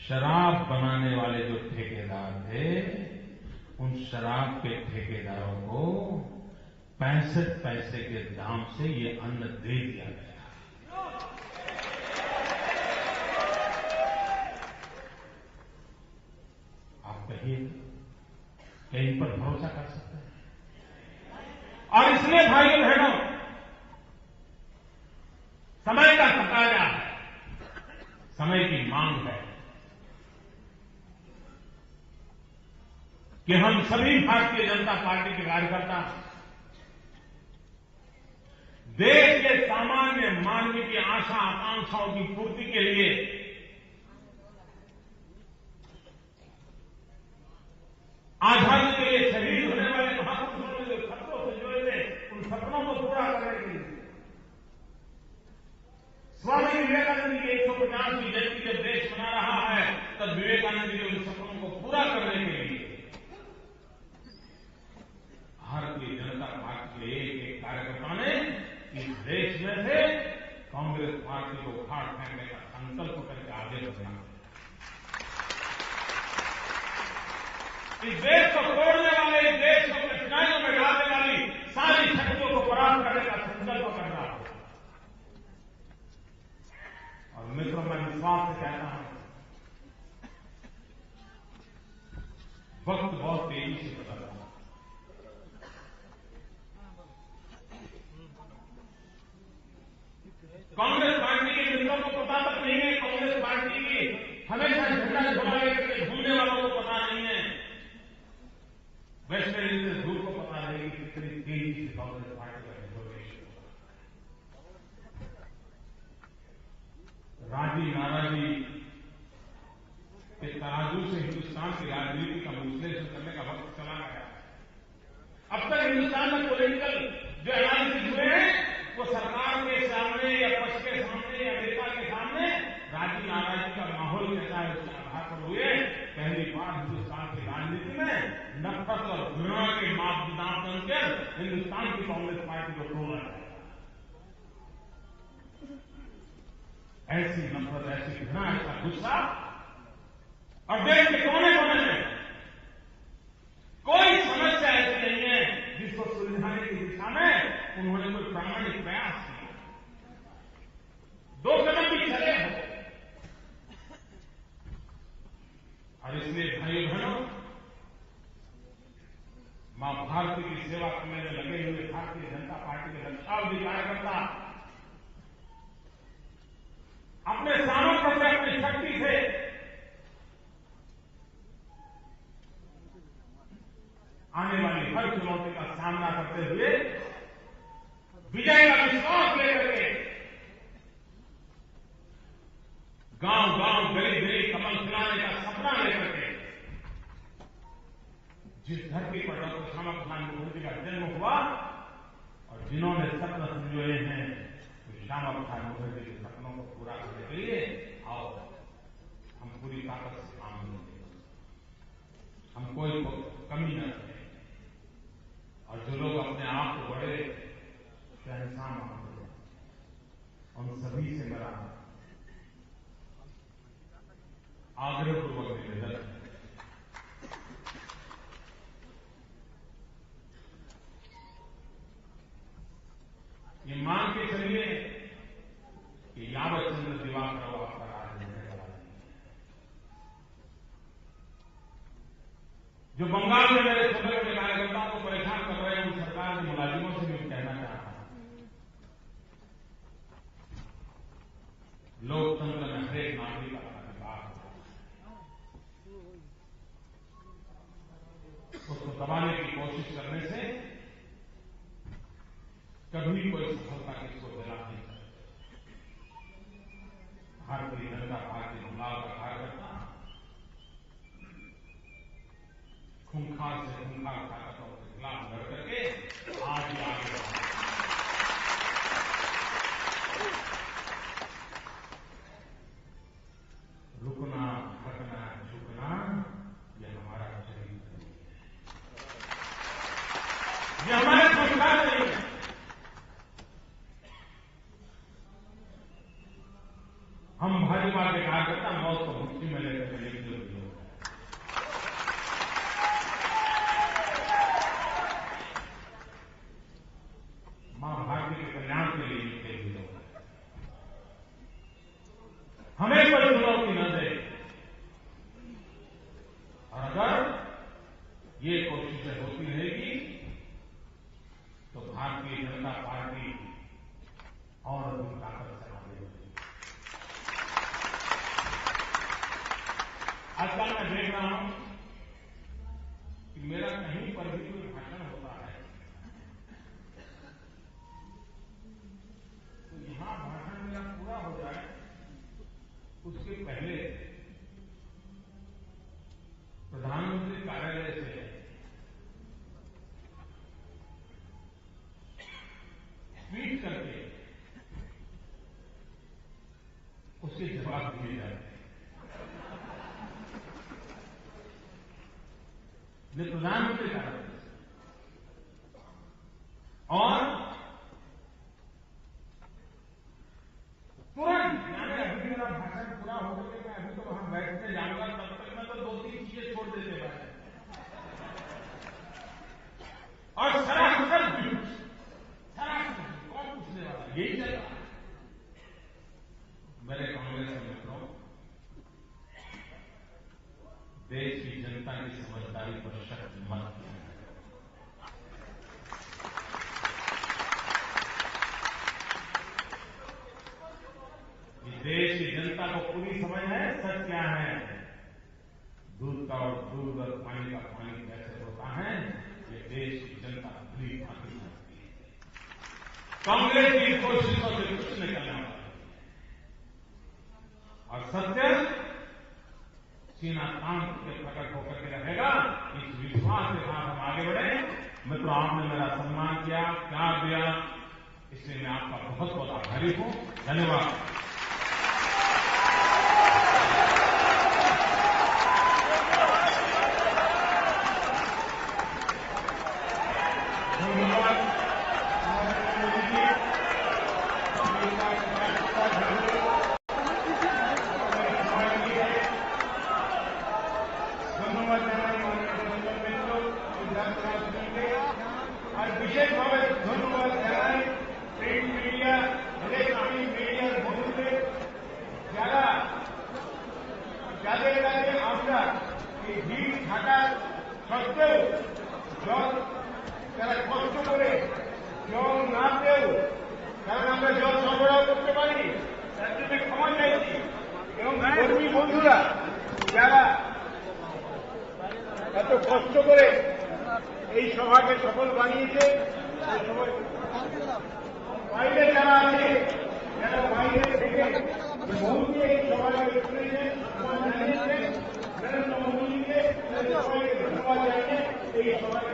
शराब बनाने वाले जो ठेकेदार थे, उन शराब के ठेकेदारों को 65 पैसे के दाम से ये अन्न दे दिया गया। आप कहिए क्या इन पर भरोसा कर सकते हैं? और इसलिए भाइयों बहनों, समय का तकाजा है, समय की मांग है कि हम सभी भारतीय जनता पार्टी के कार्यकर्ता देश के सामान्य मानवीय की आशा आकांक्षाओं की पूर्ति के लिए आजादी के लिए शहीद होने वाले महापुरुषों ने जो सपनों से जुड़े थे, उन सपनों को पूरा करने के लिए स्वामी विवेकानंद की 150वीं जयंती जब देश मना रहा है, तब विवेकानंद के उन सपनों को पूरा करने के लिए भारतीय जनता पार्टी के एक एक कार्यकर्ता ने इस देश में से कांग्रेस पार्टी को उखाड़ फेंकने का संकल्प करके आगे बढ़ना, इस देश को तोड़ने वाले, इस देश को कठिनाइयों में डालने वाली सारी शक्तियों को परास्त करने का संकल्प करना होगा। और मित्रों, मैं विश्वास से कहता हूं, वक्त बहुत तेजी से बदल रहा है। कांग्रेस पार्टी के मित्रों को पता तक नहीं है, कांग्रेस पार्टी की हमेशा झंडा झुला लेकर के घूमने वालों को पता नहीं है, वेस्ट इंडीज दूर को पता नहीं कि कितनी तेजी से कांग्रेस पार्टी का रिजर्वेशन राजी नाराजी के तराजू से हिंदुस्तान की राजनीति का विश्लेषण करने का वक्त चला गया। अब तक हिंदुस्तान में पॉलिटिकल जो एनालिसिस हुए हैं, वो सरकार के सामने या पक्ष के सामने या नेता के सामने राजी नाराजी का माहौल कैसा है उसके आधार पर हुए। पहली बार हिंदुस्तान की राजनीति में नफरत और घृणा के मापदंड बनकर हिंदुस्तान की कांग्रेस पार्टी को तोड़ा है। ऐसी नफरत, ऐसी घृणा, ऐसा गुस्सा, और देश के कोने कोने में कोई समस्या ऐसी नहीं है जिसको सुलझाने की दिशा में उन्होंने कोई प्रामाणिक प्रयास किया, 2 कदम भी चले हो। और इसलिए भाइयों बहनों, मां भारती की सेवा करने में लगे हुए भारतीय जनता पार्टी के लक्षावधि कार्यकर्ता अपने सामर्थ्य से, अपनी शक्ति से आने वाली हर चुनौती का सामना करते हुए विजय का विश्वास लेकर के गांव गांव, गली गली कमल खिलाने का सपना लेकर के जिस धरती पर डॉक्टर श्यामा प्रसाद मुखर्जी का जन्म हुआ और जिन्होंने सपना संजोए हैं, तो श्यामा प्रसाद मुखर्जी के सपनों को पूरा करने के लिए आओ हम पूरी ताकत से काम करेंगे, हम कोई कमी न करें। और जो लोग अपने आप को बड़े शहंशाह मानते हैं, उन सभी से मेरा आग्रहपूर्वक निवेदन है, ये मान के चलिए कि यावत चंद्र दिवाकर आपका राज रहने वाला नहीं है। जो बंगाल में मेरे छोटे छोटे कार्यकर्ताओं को परेशान कर रहे हैं, उन सरकार के मुलाजिमों से भी कहना चाहता हूं, लोकतंत्र में हरेक नागरिक का अधिकार है, उसको दबाने की कोशिश करने से कभी कोई सफलता किसको दिला नहीं सकती। भारतीय जनता पार्टी बंगाल का कार्यकर्ता खूंखार से खूंखार ताकतों के खिलाफ लड़ करके आज ही आगे बढ़ा। रुकना, हटना, झुकना, ये हमारा चरित्र नहीं है, ये हमारे संस्कार नहीं है। हम भाजपा के कार्यकर्ता मौत को मुट्ठी में लेकर के निकले हुए हैं। मां भारती के कल्याण के लिए निकले हुए लोग हैं। हमें कोई चुनौती न दे, और अगर ये कोशिशें होती रहेगी तो भारतीय जनता पार्टी और भी ताकत से आगे बढ़ेगी। आजकल मैं देख रहा हूं कि मेरा कहीं पर भी कोई भाषण होता है तो यहां भाषण मेरा पूरा हो जाए उसके पहले प्रधानमंत्री कार्यालय से ट्वीट करके उसके जवाब दिए जाते हैं। ये प्रधानमंत्री कार्यालय से और तुरंत मैंने अभी मेरा भाषण पूरा हो गया, मैं अभी तो वहां बैठने जाऊंगा, तब तक मैं तो 2-3 चीजें छोड़ देते हैं और सरासर झूठ, कौन पूछने वाला, यही चल रहा है। मेरे कांग्रेस के मित्रों, देश की जनता की समझदारी पर शक मत कीजिए। देश की जनता को पूरी समझ है सच क्या है, दूध का और दूध और पानी का पानी कैसे होता है, ये देश की जनता पूरी भांति समझती है। कांग्रेस की कोशिशों से कुछ नहीं करने वाला और सत्य सीना तान के प्रकट होकर के रहेगा। इस विश्वास के साथ हम आगे बढ़े। मित्रों, आपने मेरा सम्मान किया, प्यार दिया, इसलिए मैं आपका बहुत बहुत आभारी हूं। धन्यवाद। আর বিশেষভাবে ধন্যবাদ জানাই প্রিন্ট মিডিয়া, ইলেকট্রনিক মিডিয়ার বন্ধুদের, যাদের কাছে আমরা এই ভিড় থাকা সত্ত্বেও তারা কষ্ট করে জল না পেয়েও, কারণ আমরা জল সরবরাহ করতে পারিনি, তার জন্য ক্ষমা চাইছি। এবং কর্মী বন্ধুরা যারা এত কষ্ট করে এই সভাকে সফল বানিয়েছে, বাইরে যারা আছে, যারা বাইরে থেকে বহুকে এই সভাকে শুনেছেন, জানিয়েছেন, নরেন্দ্র মোদীকে সবাইকে ধন্যবাদ জানিয়ে এই সভাকে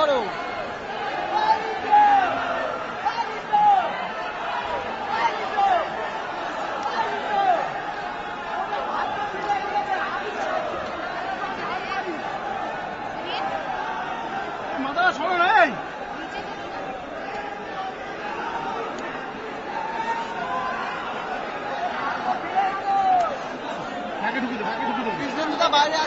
করো। মাথাটা সরে নাই। বাইরে